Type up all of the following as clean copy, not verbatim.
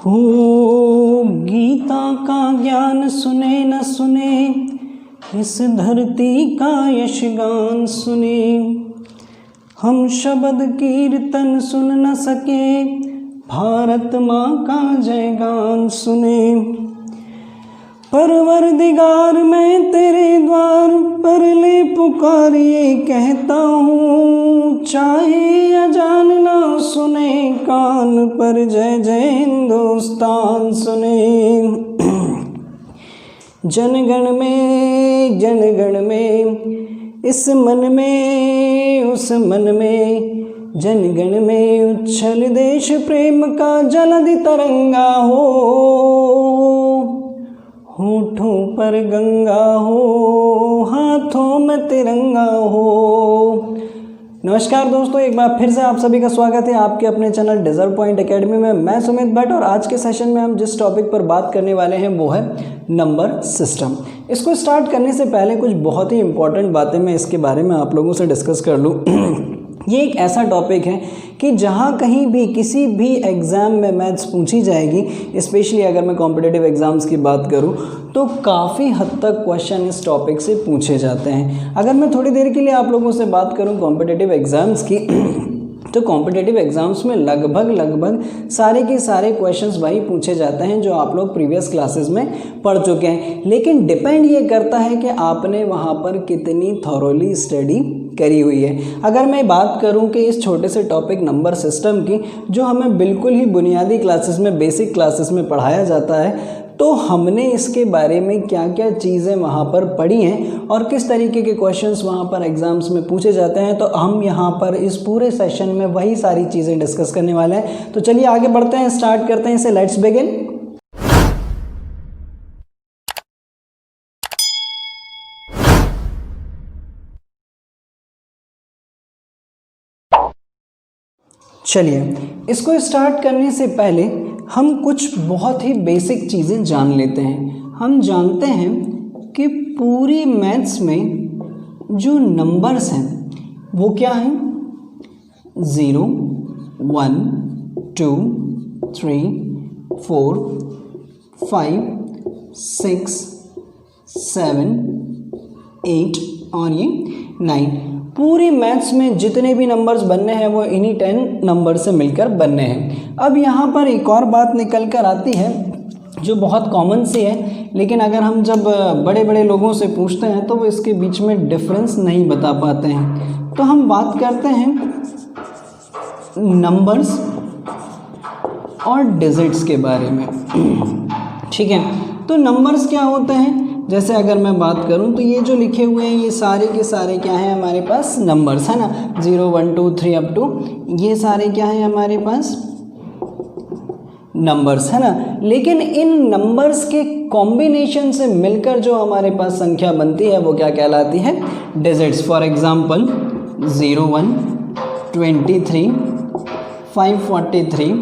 हो गीता का ज्ञान सुने न सुने, इस धरती का यशगान सुने। हम शब्द कीर्तन सुन न सके, भारत माँ का जयगान सुने। परवरदिगार मैं तेरे द्वार पर ले पुकारिए कहता हूँ, चाहे अजान ना सुने कान पर जय जय हिंदुस्तान सुने। जनगण में इस मन में उस मन में, जनगण में उच्छल देश प्रेम का जलधि तरंगा हो, होठों पर गंगा हो, हाथों में तिरंगा हो। नमस्कार दोस्तों, एक बार फिर से आप सभी का स्वागत है आपके अपने चैनल डिजर्व पॉइंट एकेडमी में। मैं सुमित भट्ट और आज के सेशन में हम जिस टॉपिक पर बात करने वाले हैं वो है नंबर सिस्टम। इसको स्टार्ट करने से पहले कुछ बहुत ही इंपॉर्टेंट बातें मैं इसके बारे में आप लोगों से डिस्कस कर लूँ। ये एक ऐसा टॉपिक है कि जहाँ कहीं भी किसी भी एग्ज़ाम में मैथ्स पूछी जाएगी, स्पेशली अगर मैं कॉम्पिटिटिव एग्ज़ाम्स की बात करूँ तो काफ़ी हद तक क्वेश्चन इस टॉपिक से पूछे जाते हैं। अगर मैं थोड़ी देर के लिए आप लोगों से बात करूँ कॉम्पिटिटिव एग्ज़ाम्स की तो कॉम्पिटिटिव एग्ज़ाम्स में लगभग सारे के सारे क्वेश्चंस वही पूछे जाते हैं जो आप लोग प्रीवियस क्लासेस में पढ़ चुके हैं, लेकिन डिपेंड ये करता है कि आपने वहाँ पर कितनी थॉरोली स्टडी करी हुई है। अगर मैं बात करूं कि इस छोटे से टॉपिक नंबर सिस्टम की, जो हमें बिल्कुल ही बुनियादी क्लासेस में, बेसिक क्लासेस में पढ़ाया जाता है, तो हमने इसके बारे में क्या क्या चीज़ें वहाँ पर पढ़ी हैं और किस तरीके के क्वेश्चंस वहाँ पर एग्ज़ाम्स में पूछे जाते हैं, तो हम यहाँ पर इस पूरे सेशन में वही सारी चीज़ें डिस्कस करने वाले हैं। तो चलिए आगे बढ़ते हैं, स्टार्ट करते हैं इसे। Let's begin. चलिए, इसको स्टार्ट करने से पहले हम कुछ बहुत ही बेसिक चीज़ें जान लेते हैं। हम जानते हैं कि पूरी मैथ्स में जो नंबर्स हैं वो क्या हैं? 0, 1, 2, 3, 4, 5, 6, 7, 8 और ये 9। पूरी मैथ्स में जितने भी नंबर्स बनने हैं वो इन्हीं 10 नंबर से मिलकर बनने हैं। अब यहाँ पर एक और बात निकल कर आती है जो बहुत कॉमन सी है, लेकिन अगर हम जब बड़े बड़े लोगों से पूछते हैं तो वो इसके बीच में डिफरेंस नहीं बता पाते हैं। तो हम बात करते हैं नंबर्स और डिजिट्स के बारे में। ठीक है, तो नंबर्स क्या होते हैं? जैसे अगर मैं बात करूं तो ये जो लिखे हुए हैं ये सारे के सारे क्या हैं हमारे पास? नंबर्स, है ना। 0, 1, 2, 3 अप टू ये सारे क्या हैं हमारे पास? नंबर्स, है ना। लेकिन इन नंबर्स के कॉम्बिनेशन से मिलकर जो हमारे पास संख्या बनती है वो क्या कहलाती है? डिजिट्स। फॉर एग्जाम्पल 01, 23, 543,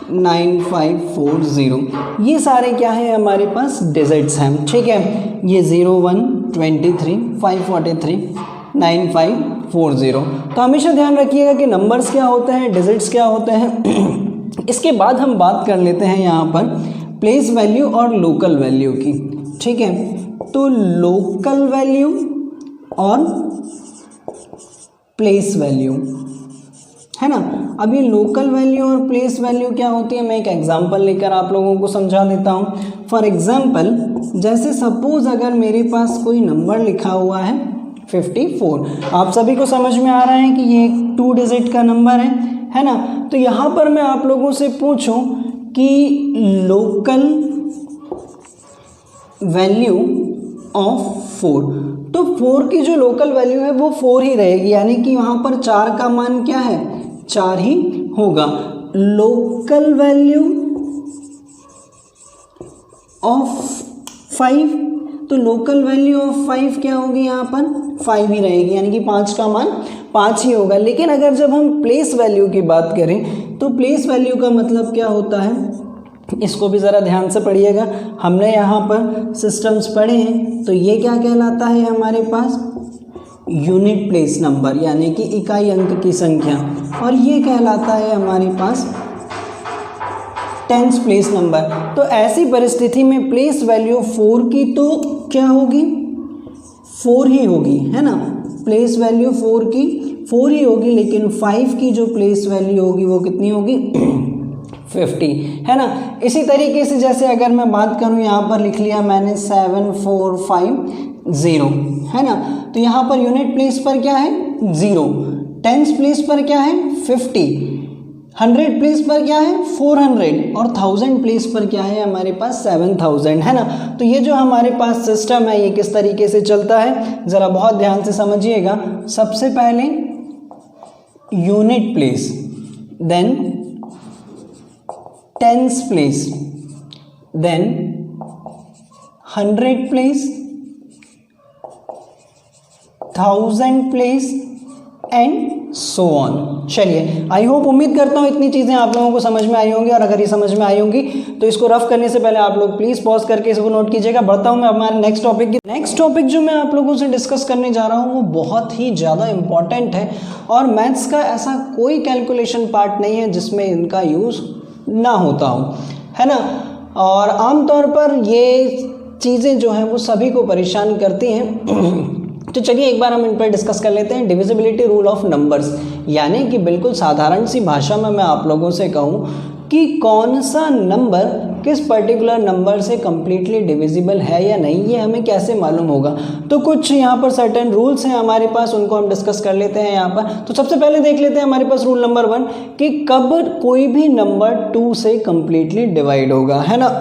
9540, ये सारे क्या है हमारे पास? डिजिट्स हैं। ठीक है, ये 01, 23, 543, 9540। तो हमेशा ध्यान रखिएगा कि नंबर्स क्या होते हैं, डिजिट्स क्या होते हैं। इसके बाद हम बात कर लेते हैं यहाँ पर प्लेस वैल्यू और लोकल वैल्यू की। ठीक है, तो लोकल वैल्यू और प्लेस वैल्यू, है ना। अब ये लोकल वैल्यू और प्लेस वैल्यू क्या होती है, मैं एक एग्जांपल लेकर आप लोगों को समझा देता हूँ। फॉर एग्जांपल, जैसे सपोज अगर मेरे पास कोई नंबर लिखा हुआ है 54, आप सभी को समझ में आ रहा है कि ये एक 2 डिजिट का नंबर है ना। तो यहाँ पर मैं आप लोगों से पूछूं कि लोकल वैल्यू ऑफ 4, तो 4 की जो लोकल वैल्यू है वो 4 ही रहेगी, यानी कि वहाँ पर 4 का मान क्या है? 4 ही होगा। लोकल वैल्यू ऑफ 5, तो लोकल वैल्यू ऑफ 5 क्या होगी? यहाँ पर 5 ही रहेगी, यानी कि 5 का मान 5 ही होगा। लेकिन अगर जब हम प्लेस वैल्यू की बात करें तो प्लेस वैल्यू का मतलब क्या होता है? इसको भी ज़रा ध्यान से पढ़िएगा। हमने यहाँ पर सिस्टम्स पढ़े हैं, तो ये क्या कहलाता है हमारे पास? यूनिट प्लेस नंबर, यानी कि इकाई अंक की संख्या, और ये कहलाता है हमारे पास टेंस प्लेस नंबर। तो ऐसी परिस्थिति में प्लेस वैल्यू 4 की तो क्या होगी, 4 ही होगी, है ना। प्लेस वैल्यू 4 की 4 ही होगी, लेकिन 5 की जो प्लेस वैल्यू होगी वो कितनी होगी 50, है ना। इसी तरीके से जैसे अगर मैं बात करूं, यहाँ पर लिख लिया मैंने 7450, है ना। तो यहाँ पर यूनिट प्लेस पर क्या है 0, टेंस प्लेस पर क्या है 50, 100 प्लेस पर क्या है 400 और 1000 प्लेस पर क्या है हमारे पास 7000, है ना। तो ये जो हमारे पास सिस्टम है ये किस तरीके से चलता है, ज़रा बहुत ध्यान से समझिएगा। सबसे पहले unit place, then tens place, then 100 place, 1000 place and so on. चलिए, आई होप, उम्मीद करता हूँ इतनी चीज़ें आप लोगों को समझ में आई होंगी, और अगर ये समझ में आई होंगी तो इसको रफ करने से पहले आप लोग प्लीज़ पॉज करके इसको नोट कीजिएगा। बढ़ता हूँ मैं हमारे नेक्स्ट टॉपिक की। नेक्स्ट टॉपिक जो मैं आप लोगों से डिस्कस करने जा रहा हूँ वो बहुत ही ज़्यादा इंपॉर्टेंट है, और मैथ्स का ऐसा कोई कैलकुलेशन पार्ट नहीं है जिसमें इनका यूज़ ना होता हो, है ना। और आमतौर पर ये चीज़ें जो हैं वो सभी को परेशान करती हैं। तो चलिए एक बार हम इन पर डिस्कस कर लेते हैं। डिविजिबिलिटी रूल ऑफ नंबर्स, यानी कि बिल्कुल साधारण सी भाषा में मैं आप लोगों से कहूँ कि कौन सा नंबर किस पर्टिकुलर नंबर से कम्प्लीटली डिविजिबल है या नहीं, ये हमें कैसे मालूम होगा। तो कुछ यहाँ पर सर्टेन रूल्स हैं हमारे पास, उनको हम डिस्कस कर लेते हैं यहाँ पर। तो सबसे पहले देख लेते हैं हमारे पास रूल नंबर 1 कि कब कोई भी नंबर 2 से कम्प्लीटली डिवाइड होगा, है ना।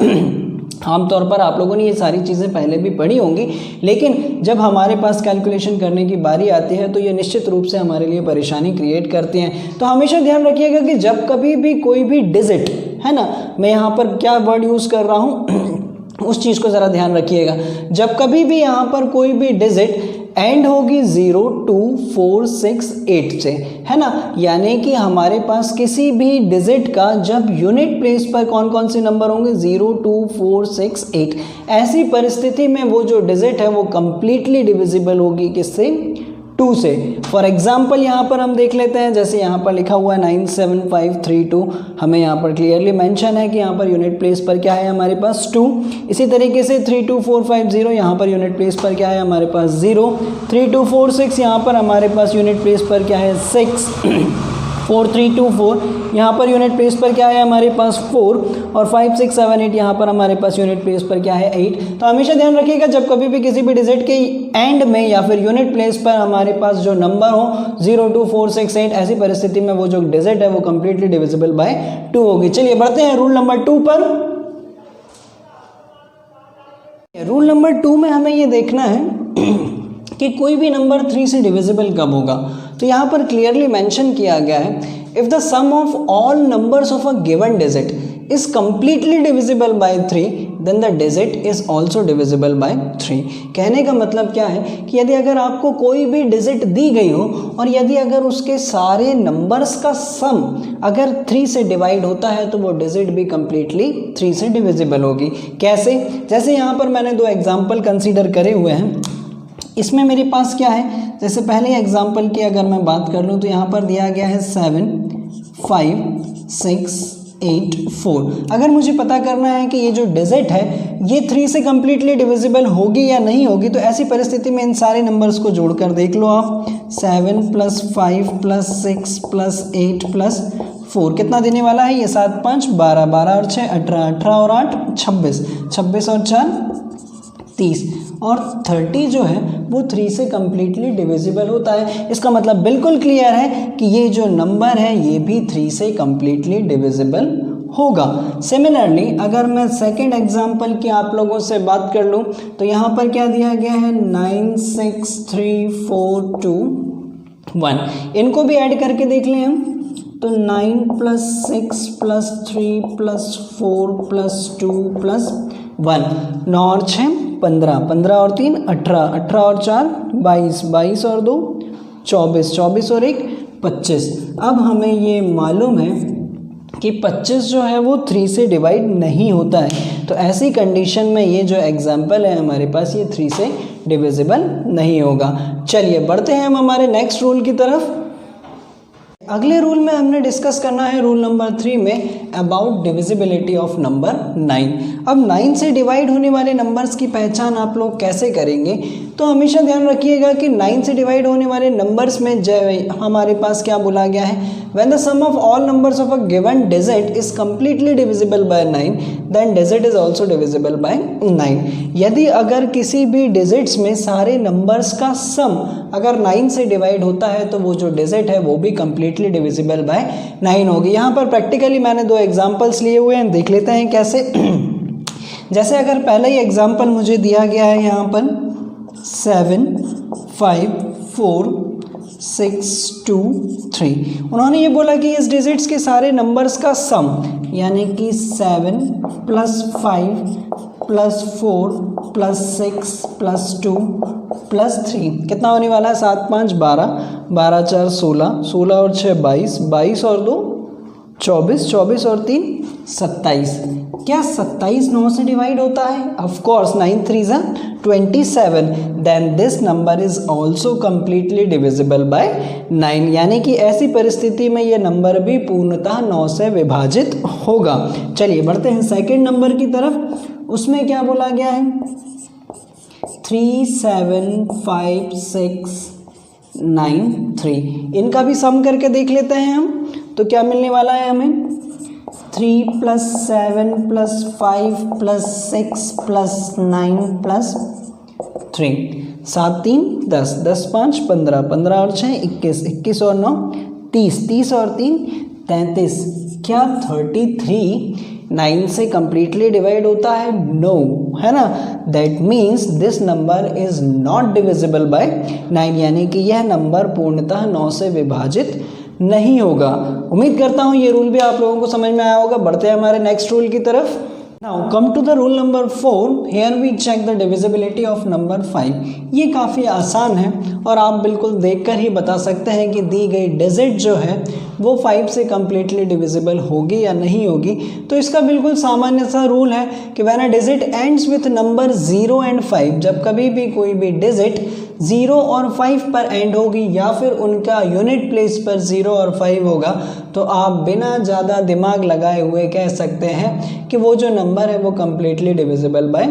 आमतौर पर आप लोगों ने ये सारी चीज़ें पहले भी पढ़ी होंगी, लेकिन जब हमारे पास कैलकुलेशन करने की बारी आती है तो ये निश्चित रूप से हमारे लिए परेशानी क्रिएट करती हैं। तो हमेशा ध्यान रखिएगा कि जब कभी भी कोई भी डिजिट, है ना, मैं यहाँ पर क्या वर्ड यूज़ कर रहा हूँ उस चीज़ को ज़रा ध्यान रखिएगा। जब कभी भी यहाँ पर कोई भी डिजिट एंड होगी 0, 2, 4, 6, 8 से, है ना, यानी कि हमारे पास किसी भी डिजिट का जब यूनिट प्लेस पर कौन कौन से नंबर होंगे 0, 2, 4, 6, 8, ऐसी परिस्थिति में वो जो डिजिट है वो कंप्लीटली डिविजिबल होगी किससे 2 से। फॉर एग्जाम्पल यहाँ पर हम देख लेते हैं, जैसे यहाँ पर लिखा हुआ है 97532, हमें यहाँ पर क्लियरली मेंशन है कि यहाँ पर यूनिट प्लेस पर क्या है हमारे पास 2। इसी तरीके से 32450, यहाँ पर यूनिट प्लेस पर क्या है हमारे पास 0। 3246, यहाँ पर हमारे पास यूनिट प्लेस पर क्या है 6। 4324, यहाँ पर यूनिट प्लेस पर क्या है हमारे पास 4, और 5678 यहाँ पर हमारे पास यूनिट प्लेस पर क्या है 8। तो हमेशा ध्यान रखिएगा जब कभी भी किसी भी डिजिट के एंड में या फिर यूनिट प्लेस पर हमारे पास जो नंबर हो 0, 2, 4, 6, 8, ऐसी परिस्थिति में वो जो डिजिट है वो कंप्लीटली डिविजिबल बाय 2 होगी। चलिए बढ़ते हैं रूल नंबर 2 पर। रूल नंबर 2 में हमें ये देखना है कि कोई भी नंबर 3 से डिविजिबल कब होगा। तो यहाँ पर क्लियरली मेंशन किया गया है, if the sum of all numbers of a given digit is completely divisible by 3 then the digit is also divisible by 3। कहने का मतलब क्या है कि यदि अगर आपको कोई भी डिजिट दी गई हो और यदि अगर उसके सारे नंबर्स का सम अगर 3 से डिवाइड होता है तो वो डिजिट भी कम्प्लीटली 3 से डिविजिबल होगी। कैसे? जैसे यहाँ पर मैंने 2 एग्जाम्पल कंसीडर करे हुए हैं। इसमें मेरे पास क्या है, जैसे पहले एग्जाम्पल की अगर मैं बात कर लूँ तो यहाँ पर दिया गया है 7, 5, 6, 8, 4। अगर मुझे पता करना है कि ये जो डिजिट है ये 3 से कम्प्लीटली डिविजिबल होगी या नहीं होगी, तो ऐसी परिस्थिति में इन सारे नंबर्स को जोड़कर देख लो आप। 7 + 5 + 6 + 8 + 4 कितना देने वाला है ये? 7, 5, 12, 12 और 6, 18, 18 और 8, 26, 26 और 4, 30, और 30 जो है वो 3 से कम्प्लीटली डिविजिबल होता है। इसका मतलब बिल्कुल क्लियर है कि ये जो नंबर है ये भी 3 से कम्प्लीटली डिविजिबल होगा। सिमिलरली अगर मैं सेकंड एग्जांपल की आप लोगों से बात कर लूँ तो यहाँ पर क्या दिया गया है 9, 6, 3, 4, 2, 1। इनको भी ऐड करके देख लें हम तो 9 + 6 + 3 + 4 + 2 + 1, 9 और 6 15, 15 और 3 18, 18 और 4 22, 22 और 2 24, 24 और 1 25। अब हमें ये मालूम है कि 25 जो है वो 3 से डिवाइड नहीं होता है, तो ऐसी कंडीशन में ये जो एग्जाम्पल है हमारे पास ये 3 से डिविजिबल नहीं होगा। चलिए बढ़ते हैं हम हमारे नेक्स्ट रूल की तरफ। अगले रूल में हमने डिस्कस करना है रूल नंबर 3 में अबाउट डिविजिबिलिटी ऑफ नंबर 9। अब 9 से डिवाइड होने वाले नंबर्स की पहचान आप लोग कैसे करेंगे, तो हमेशा ध्यान रखिएगा कि 9 से डिवाइड होने वाले नंबर्स में हमारे पास क्या बोला गया है, when the sum of all numbers of a given digit is completely divisible by 9 then digit is also divisible by 9। यदि अगर किसी भी डिजिट्स में सारे नंबर्स का सम अगर 9 से डिवाइड होता है तो वो जो डिजिट है वो भी कंप्लीटली डिविजिबल बाय 9 होगी। यहाँ पर प्रैक्टिकली मैंने 2 एग्जांपल्स लिए हुए हैं, देख लेते हैं कैसे। जैसे अगर पहला ही एग्जांपल मुझे दिया गया है यहाँ पर 7 5 4 6 2 3, उन्होंने ये बोला कि इस डिजिट्स के सारे नंबर्स का सम यानी कि 7 + 5 + 4 + 6 + 2 + 3 कितना होने वाला है, 7 5 12 12 4 16 16 और 6 22 22 और 2 24 24 और 3 27। क्या 27 9 से डिवाइड होता है? Of course 9 3 27, then this number is also completely divisible by 9, यानी कि ऐसी परिस्थिति में ये नंबर भी पूर्णतः 9 से विभाजित होगा। चलिए बढ़ते हैं सेकंड नंबर की तरफ। उसमें क्या बोला गया है, 3 7 5 6 9 3, इनका भी सम करके देख लेते हैं हम, तो क्या मिलने वाला है हमें 3 + 7 + 5 + 6 + 9 + 3, 7 3 10 10 5 15 15 और 6 21 21 और 9 30 30 और 3 33। क्या 33 9 से कंप्लीटली डिवाइड होता है? नो, है ना। That means this number is not divisible by 9, यानी कि यह नंबर पूर्णतः 9 से विभाजित नहीं होगा। उम्मीद करता हूँ ये रूल भी आप लोगों को समझ में आया होगा। बढ़ते हैं हमारे नेक्स्ट रूल की तरफ। Now come to the rule number 4. Here we check the divisibility of number 5. ये काफ़ी आसान है और आप बिल्कुल देखकर ही बता सकते हैं कि दी गई डिजिट जो है वो 5 से कम्प्लीटली डिविजिबल होगी या नहीं होगी। तो इसका बिल्कुल सामान्य सा रूल है कि when a digit ends with number 0 and 5, जब कभी भी कोई भी डिजिट 0 और 5 पर एंड होगी या फिर उनका यूनिट प्लेस पर 0 और 5 होगा, तो आप बिना ज़्यादा दिमाग लगाए हुए कह सकते हैं कि वो जो नंबर है वो कम्प्लीटली डिविजिबल बाय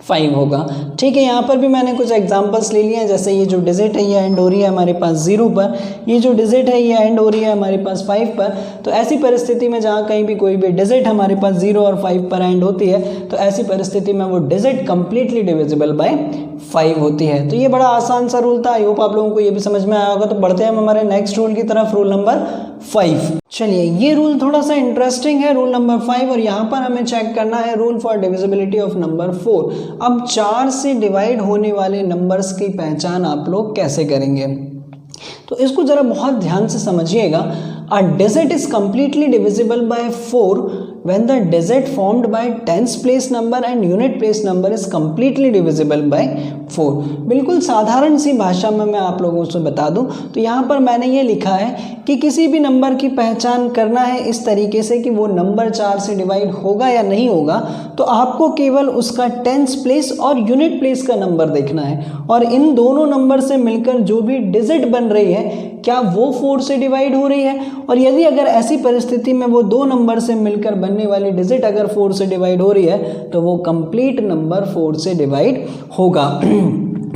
5 होगा। ठीक है, यहाँ पर भी मैंने कुछ एग्जांपल्स ले लिए हैं। जैसे ये जो डिजिट है ये एंड हो रही है हमारे पास 0 पर, ये जो डिजिट है ये एंड हो रही है हमारे पास 5 पर। तो ऐसी परिस्थिति में जहाँ कहीं भी कोई भी डिजिट हमारे पास 0 और 5 पर एंड होती है, तो ऐसी परिस्थिति में वो डिजिट कंप्लीटली डिविजिबल बाय 5 होती है। तो ये बड़ा आसान सा रूल था। आई होप आप लोगों को ये भी समझ में आया होगा। तो बढ़ते हैं हम हमारे नेक्स्ट रूल की तरफ, रूल नंबर 5। चलिए, ये रूल थोड़ा सा इंटरेस्टिंग है, रूल नंबर 5, और यहाँ पर हमें चेक करना है rule for divisibility of number 4। अब 4 से डिवाइड होने वाले नंबर्स की पहचान आप लोग कैसे करेंगे, तो इसको जरा बहुत ध्यान से समझिएगा। अ digit is completely divisible bye 4 when the digit formed by tens place number and unit place number is completely divisible by 4। बिल्कुल साधारण सी भाषा में मैं आप लोगों से बता दूं तो यहाँ पर मैंने ये लिखा है कि किसी भी नंबर की पहचान करना है इस तरीके से कि वो नंबर 4 से डिवाइड होगा या नहीं होगा, तो आपको केवल उसका टेंस प्लेस और यूनिट प्लेस का नंबर देखना है, और इन दोनों नंबर से मिलकर जो भी डिजिट बन रही है क्या वो 4 से डिवाइड हो रही है, और यदि अगर ऐसी परिस्थिति में वो दो नंबर से मिलकर बनने वाली डिजिट अगर 4 से डिवाइड हो रही है तो वो कंप्लीट नंबर 4 से डिवाइड होगा।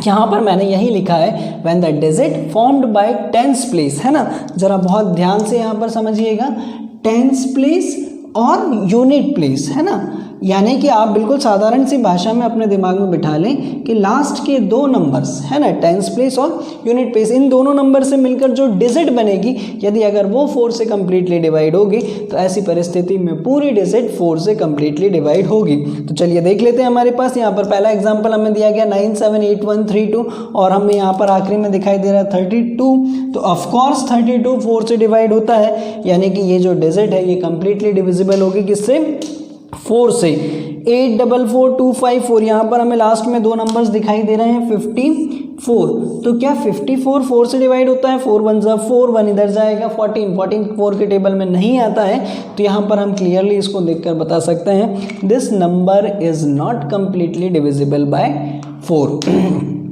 यहाँ पर मैंने यही लिखा है when the digit formed by tens place, है ना, जरा बहुत ध्यान से यहाँ पर समझिएगा, टेंस प्लेस और यूनिट प्लेस, है ना, यानी कि आप बिल्कुल साधारण सी भाषा में अपने दिमाग में बिठा लें कि लास्ट के दो नंबर्स, है ना, टेंस प्लेस और यूनिट प्लेस, इन दोनों नंबर से मिलकर जो डिजिट बनेगी यदि अगर वो 4 से कम्प्लीटली डिवाइड होगी तो ऐसी परिस्थिति में पूरी डिजिट 4 से कम्प्लीटली डिवाइड होगी। तो चलिए देख लेते हैं। हमारे पास यहाँ पर पहला एग्जाम्पल हमें दिया गया 978132 और हमें यहाँ पर आखिरी में दिखाई दे रहा है 32। तो ऑफकोर्स 32 4 से डिवाइड होता है, यानी कि ये जो डिजिट है ये कम्प्लीटली डिविजिबल होगी किससे, 4 से। 844254, यहाँ पर हमें लास्ट में दो नंबर्स दिखाई दे रहे हैं 54। तो क्या 54 4 से डिवाइड होता है, 4 1 जा 4, 1 इधर जाएगा 14 4 के टेबल में नहीं आता है, तो यहाँ पर हम क्लियरली इसको देखकर बता सकते हैं this number is not completely divisible bye 4।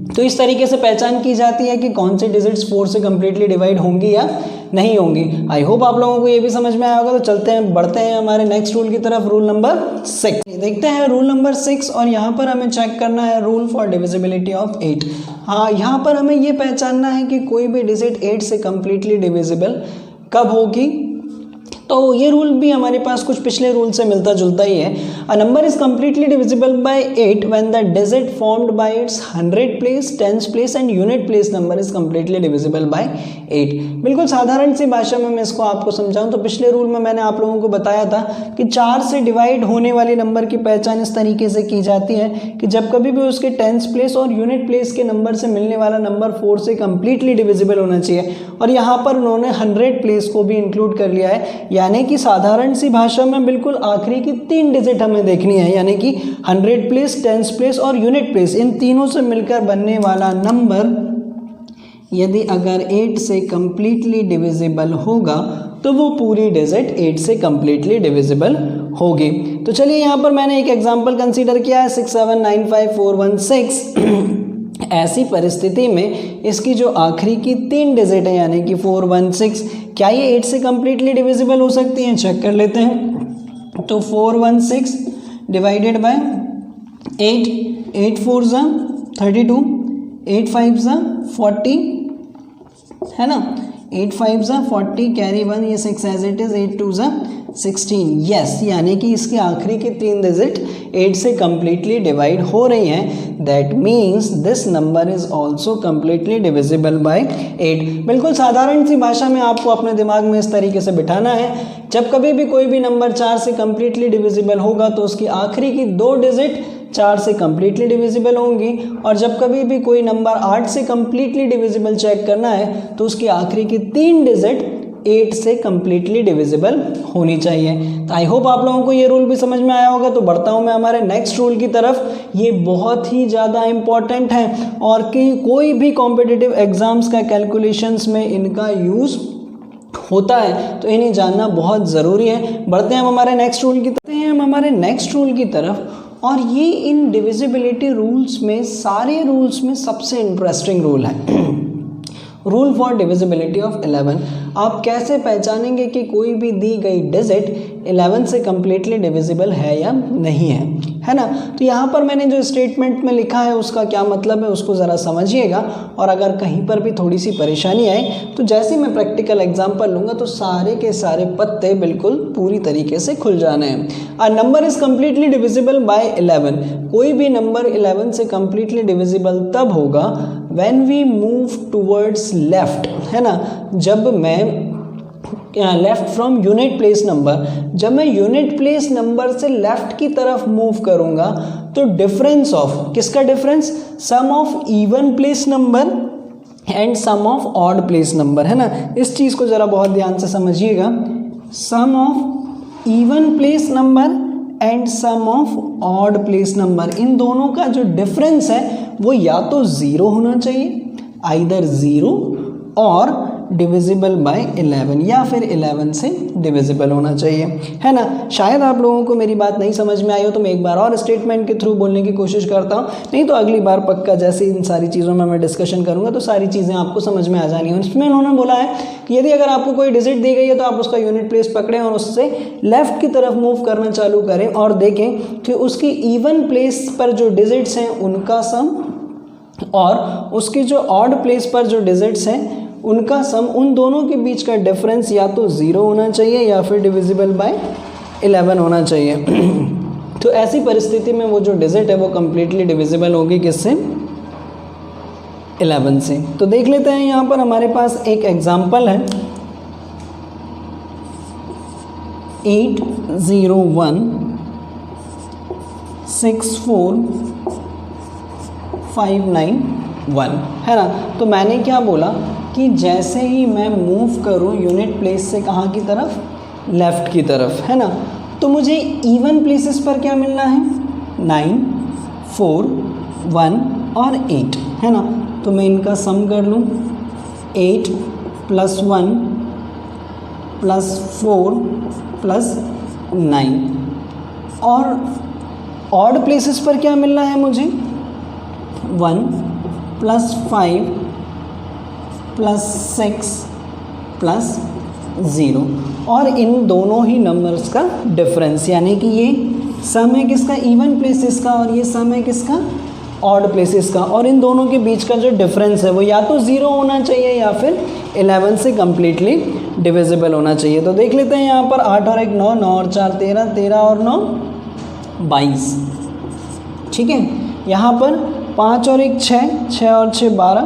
तो इस तरीके से पहचान की जाती है कि कौन से डिजिट्स 4 से कम्प्लीटली डिवाइड होंगी या नहीं होंगी। आई होप आप लोगों को ये भी समझ में आया होगा। तो चलते हैं, बढ़ते हैं हमारे नेक्स्ट रूल की तरफ, रूल नंबर 6। देखते हैं रूल नंबर 6, और यहाँ पर हमें चेक करना है रूल फॉर डिविजिबिलिटी ऑफ 8। हाँ, यहाँ पर हमें ये पहचानना है कि कोई भी डिजिट 8 से कम्प्लीटली डिविजिबल कब होगी। तो ये रूल भी हमारे पास कुछ पिछले रूल से मिलता जुलता ही है। A number is completely divisible bye 8 when the digit formed by it's 100 place, 10 place and unit place number is completely divisible bye 8। बिल्कुल साधारण सी भाषा में मैं इसको आपको समझाऊं तो पिछले रूल में मैंने आप लोगों को बताया था कि 4 से डिवाइड होने वाले नंबर की पहचान इस तरीके से की जाती है कि जब कभी भी उसके 10th प्लेस और यूनिट प्लेस के नंबर से मिलने वाला नंबर 4 से कम्प्लीटली डिविजिबल होना चाहिए। और यहाँ पर उन्होंने 100 प्लेस को भी इंक्लूड कर लिया है, यानी कि साधारण सी भाषा में बिल्कुल आखिरी की 3 डिजिट हमें देखनी है, यानी कि 100 प्लेस, 10th प्लेस और यूनिट प्लेस, इन तीनों से मिलकर बनने वाला नंबर यदि अगर 8 से कम्प्लीटली डिविजिबल होगा तो वो पूरी डिजिट 8 से कम्प्लीटली डिविजिबल होगी। तो चलिए यहाँ पर मैंने एक एग्जांपल कंसीडर किया है 6795416। ऐसी परिस्थिति में इसकी जो आखिरी की 3 डिजिट है यानी कि 416, क्या ये 8 से कम्प्लीटली डिविजिबल हो सकती हैं? चेक कर लेते हैं। तो 416 डिवाइडेड बाय 8, 8 4 ज़ा 32, 8 5 ज़ा 40, है ना, 8 5 ज़ा 40, कैरी 1, ये 6 एज इट इज़, 8 2 ज़ा 16। यस, यानी कि इसकी आखिरी की 3 डिजिट 8 से कम्प्लीटली डिवाइड हो रही हैं। That means this number is also completely divisible bye 8। बिल्कुल साधारण सी भाषा में आपको अपने दिमाग में इस तरीके से बिठाना है, जब कभी भी कोई भी नंबर 4 से कम्प्लीटली डिविजिबल होगा तो उसकी आखिरी की 2 डिजिट 4 से कम्प्लीटली डिविजिबल होंगी, और जब कभी भी कोई नंबर 8 से कम्प्लीटली डिविजिबल चेक करना है तो उसकी आखिरी की 3 डिजिट 8 से कम्प्लीटली डिविजिबल होनी चाहिए। तो आई होप आप लोगों को ये रूल भी समझ में आया होगा। तो बढ़ता हूँ मैं हमारे नेक्स्ट रूल की तरफ। ये बहुत ही ज़्यादा इम्पॉर्टेंट है और कि कोई भी कॉम्पिटिटिव एग्जाम्स का कैलकुलेशंस में इनका यूज़ होता है, तो इन्हें जानना बहुत ज़रूरी है। बढ़ते हैं हम हमारे नेक्स्ट रूल की तरफ। और ये इन डिविजिबिलिटी रूल्स में, सारे रूल्स में सबसे इंटरेस्टिंग रूल है रूल फॉर डिविजिबिलिटी ऑफ 11। आप कैसे पहचानेंगे कि कोई भी दी गई डिजिट 11 से कम्प्लीटली डिविजिबल है या नहीं है ना। तो यहाँ पर मैंने जो स्टेटमेंट में लिखा है उसका क्या मतलब है उसको ज़रा समझिएगा, और अगर कहीं पर भी थोड़ी सी परेशानी आए तो जैसे मैं प्रैक्टिकल एग्जाम्पल लूँगा तो सारे के सारे पत्ते बिल्कुल पूरी तरीके से खुल जाने हैं। A number is completely divisible by 11। कोई भी नंबर 11 से कम्प्लीटली डिविजिबल तब होगा when we move towards left, है ना, जब मैं left from unit place number, जब मैं यूनिट प्लेस नंबर से लेफ्ट की तरफ मूव करूंगा तो डिफरेंस ऑफ, किसका difference, sum of even place number and sum of odd place number, है ना। इस चीज़ को ज़रा बहुत ध्यान से समझिएगा। Sum of even place number and sum of odd place number, इन दोनों का जो डिफरेंस है वो या तो 0 होना चाहिए, आइदर 0 और डिविजिबल बाय 11, या फिर 11 से डिविजिबल होना चाहिए, है ना। शायद आप लोगों को मेरी बात नहीं समझ में आई हो तो मैं एक बार और स्टेटमेंट के थ्रू बोलने की कोशिश करता हूँ, नहीं तो अगली बार पक्का जैसे इन सारी चीज़ों में मैं डिस्कशन करूँगा तो सारी चीज़ें आपको समझ में आ जानी है। इसमें उन्होंने बोला है कि यदि अगर आपको कोई डिजिट दी गई है तो आप उसका यूनिट प्लेस पकड़ें और उससे लेफ्ट की तरफ मूव करना चालू करें और देखें कि उसकी इवन प्लेस पर जो डिजिट्स हैं उनका सम और उसकी जो ऑड प्लेस पर जो डिजिट्स हैं उनका सम, उन दोनों के बीच का डिफरेंस या तो 0 होना चाहिए या फिर डिविजिबल बाय 11 होना चाहिए। तो ऐसी परिस्थिति में वो जो डिजिट है वो कम्प्लीटली डिविजिबल होगी किससे, 11 से। तो देख लेते हैं यहाँ पर हमारे पास एक एग्जाम्पल है 8016459 है ना। तो मैंने क्या बोला कि जैसे ही मैं मूव करूं यूनिट प्लेस से कहाँ की तरफ, लेफ़्ट की तरफ, है ना, तो मुझे इवन प्लेसेस पर क्या मिलना है, 9, 4, 1 और 8, है ना। तो मैं इनका सम कर लूँ, 8 + 1 + 4 + 9, और ऑड प्लेसेस पर क्या मिलना है मुझे, 1 +5 +6 +0 और इन दोनों ही नंबर्स का डिफरेंस, यानी कि ये सम है किसका, इवन प्लेसेस का, और ये सम है किसका, ऑड प्लेसेस का, और इन दोनों के बीच का जो डिफरेंस है वो या तो 0 होना चाहिए या फिर 11 से कम्प्लीटली डिविजिबल होना चाहिए। तो देख लेते हैं यहाँ पर 8 और 1 9, 9 और 4 13, 13 और 9 22, ठीक है। यहाँ पर 5 और 1 6, 6 और 6 12,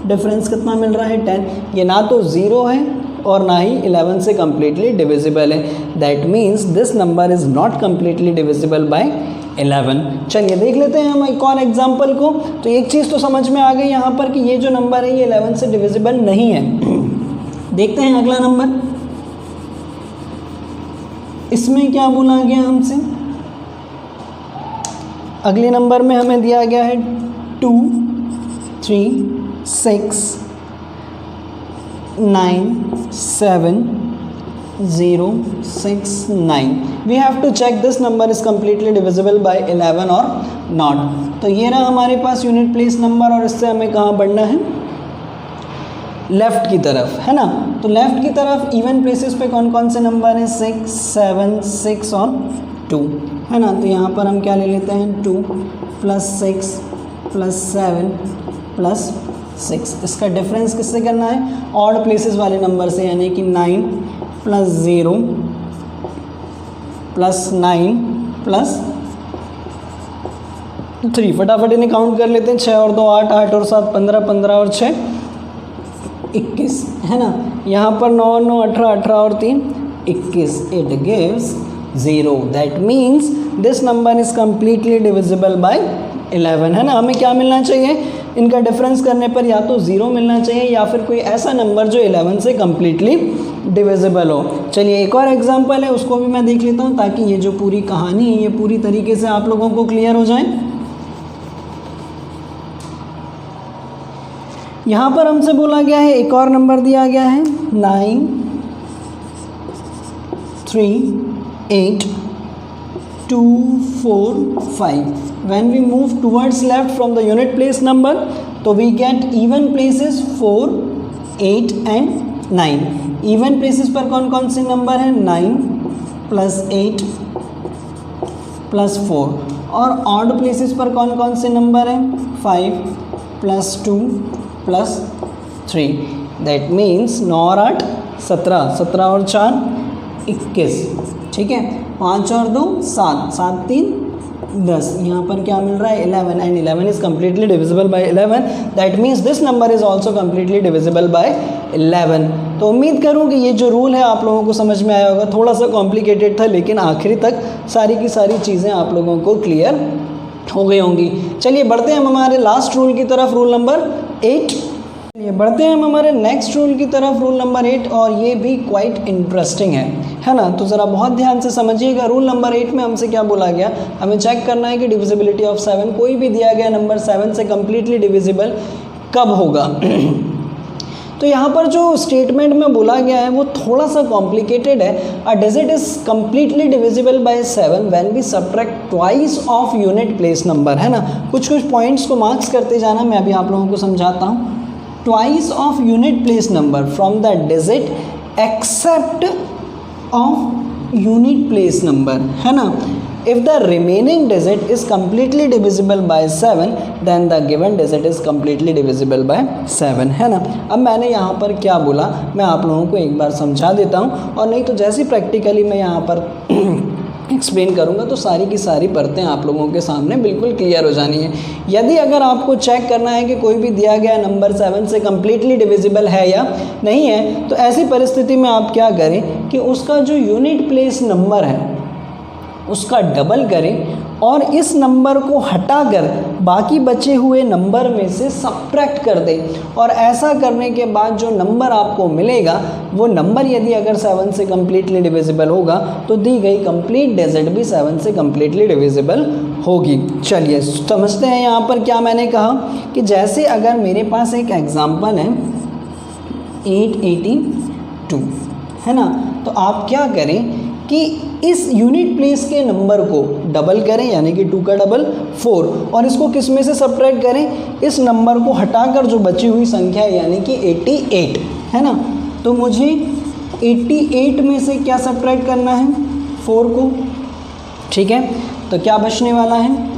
डिफरेंस कितना मिल रहा है 10। ये ना तो 0 है और ना ही 11 से कम्प्लीटली डिविजिबल है, that means this number is not completely divisible by 11। चलिए देख लेते हैं हम एक और एग्जाम्पल को। तो एक चीज़ तो समझ में आ गई यहाँ पर कि ये जो नंबर है ये 11 से डिविजिबल नहीं है। देखते हैं अगला नंबर, इसमें क्या बोला गया हमसे। अगले नंबर में हमें दिया गया है 2 3 6 9 7 0 6 9। We have to check this number is completely divisible by 11 और नॉट। तो ये रहा हमारे पास यूनिट प्लेस नंबर, और इससे हमें कहाँ बढ़ना है, लेफ़्ट की तरफ, है ना। तो लेफ़्ट की तरफ इवन प्लेसेस पे कौन कौन से नंबर हैं, 6 7 6 और 2, है ना। तो यहाँ पर हम क्या ले लेते हैं, 2 + 6 + 7 + 6। इसका डिफरेंस किससे करना है, ऑड प्लेसेस वाले नंबर से, यानी कि 9 + 0 + 9 + 3। फटाफट इन्हें काउंट कर लेते हैं, 6 और 2 8, 8 और 7 15, 15 और 6 21, है ना। यहाँ पर 9 और 9 18, 18 और 3 21, it gives 0। That means this number is completely divisible by 11, है ना। हमें क्या मिलना चाहिए, इनका डिफरेंस करने पर या तो 0 मिलना चाहिए या फिर कोई ऐसा नंबर जो 11 से कम्प्लीटली डिविजिबल हो। चलिए एक और एग्जांपल है, उसको भी मैं देख लेता हूँ ताकि ये जो पूरी कहानी है ये पूरी तरीके से आप लोगों को क्लियर हो जाए। यहाँ पर हमसे बोला गया है, एक और नंबर दिया गया है 9 3 8 2 4 5। When we move towards left from the unit place number, तो we get even places 4 8 and 9। even places पर कौन कौन से नंबर हैं, 9 + 8 + 4, और odd places पर कौन कौन से नंबर हैं, 5 + 2 + 3। दैट मीन्स 9 और 8 17, 17 और 4 21, ठीक है। 5 और 2 7, 7 3 10। यहाँ पर क्या मिल रहा है, 11, and 11 is completely divisible by 11। That means this number is also completely divisible by 11। तो उम्मीद करूँ कि ये जो रूल है आप लोगों को समझ में आया होगा। थोड़ा सा कॉम्प्लिकेटेड था, लेकिन आखिरी तक सारी की सारी चीज़ें आप लोगों को क्लियर हो गई होंगी। चलिए बढ़ते हैं हम हमारे लास्ट रूल की तरफ, रूल नंबर 8। ये बढ़ते हैं हम हमारे नेक्स्ट रूल की तरफ, रूल नंबर 8, और ये भी क्वाइट इंटरेस्टिंग है ना। तो ज़रा बहुत ध्यान से समझिएगा। रूल नंबर 8 में हमसे क्या बोला गया, हमें चेक करना है कि डिविजिबिलिटी ऑफ 7, कोई भी दिया गया नंबर 7 से कम्प्लीटली डिविजिबल कब होगा। तो यहाँ पर जो स्टेटमेंट में बोला गया है वो थोड़ा सा कॉम्प्लिकेटेड है। A digit is completely divisible by 7 when we subtract twice of unit place number, है ना। कुछ कुछ पॉइंट्स को मार्क्स करते जाना, मैं अभी आप लोगों को समझाता हूँ। Twice of unit place number from the digit except of unit place number, है ना। If the remaining digit is completely divisible by 7, then the given digit is completely divisible by 7, है ना। अब मैंने यहाँ पर क्या बोला मैं आप लोगों को एक बार समझा देता हूँ, और नहीं तो जैसे प्रैक्टिकली मैं यहाँ पर एक्सप्लेन करूँगा तो सारी की सारी बातें आप लोगों के सामने बिल्कुल क्लियर हो जानी है। यदि अगर आपको चेक करना है कि कोई भी दिया गया नंबर 7 से कम्प्लीटली डिविजिबल है या नहीं है, तो ऐसी परिस्थिति में आप क्या करें कि उसका जो यूनिट प्लेस नंबर है उसका डबल करें और इस नंबर को हटाकर बाकी बचे हुए नंबर में से सब्ट्रैक्ट कर दें। और ऐसा करने के बाद जो नंबर आपको मिलेगा वो नंबर यदि अगर 7 से कम्प्लीटली डिविजिबल होगा तो दी गई कंप्लीट डिजिट भी 7 से कम्प्लीटली डिविजिबल होगी। चलिए समझते हैं यहाँ पर क्या मैंने कहा कि जैसे अगर मेरे पास एक एग्जाम्पल है 882, है ना। तो आप क्या करें कि कि इस यूनिट प्लेस के नंबर को डबल करें, यानी कि 2 का डबल 4, और इसको किस में से सब्ट्रैक्ट करें, इस नंबर को हटाकर जो बची हुई संख्या है यानी कि 88 है ना। तो मुझे 88 में से क्या सब्ट्रैक्ट करना है, 4 को, ठीक है। तो क्या बचने वाला है,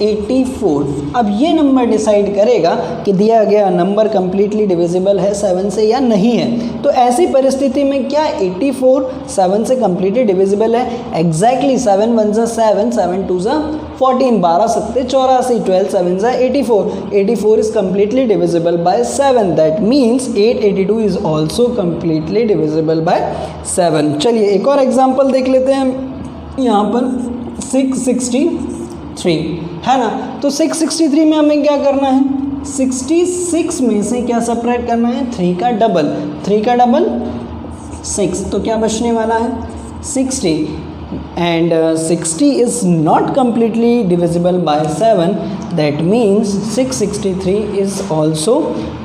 84। अब ये नंबर डिसाइड करेगा कि दिया गया नंबर कंप्लीटली डिविजिबल है 7 से या नहीं है। तो ऐसी परिस्थिति में क्या 84 7 से कंप्लीटली डिविजिबल है, एग्जैक्टली 7 1 जा 7, 7 2 जा 14, 12 7 84, 12 7 जा 84, 84 is completely divisible by 7, that means 882 is also completely divisible by 7। चलिए एक और एग्जांपल देख लेते हैं हम, यहाँ पर 663 है ना। तो 663 में हमें क्या करना है, 66 में से क्या सब्ट्रैक्ट करना है, 3 का डबल 6, तो क्या बचने वाला है 60, and 60 is not completely divisible by 7, that means 663 is also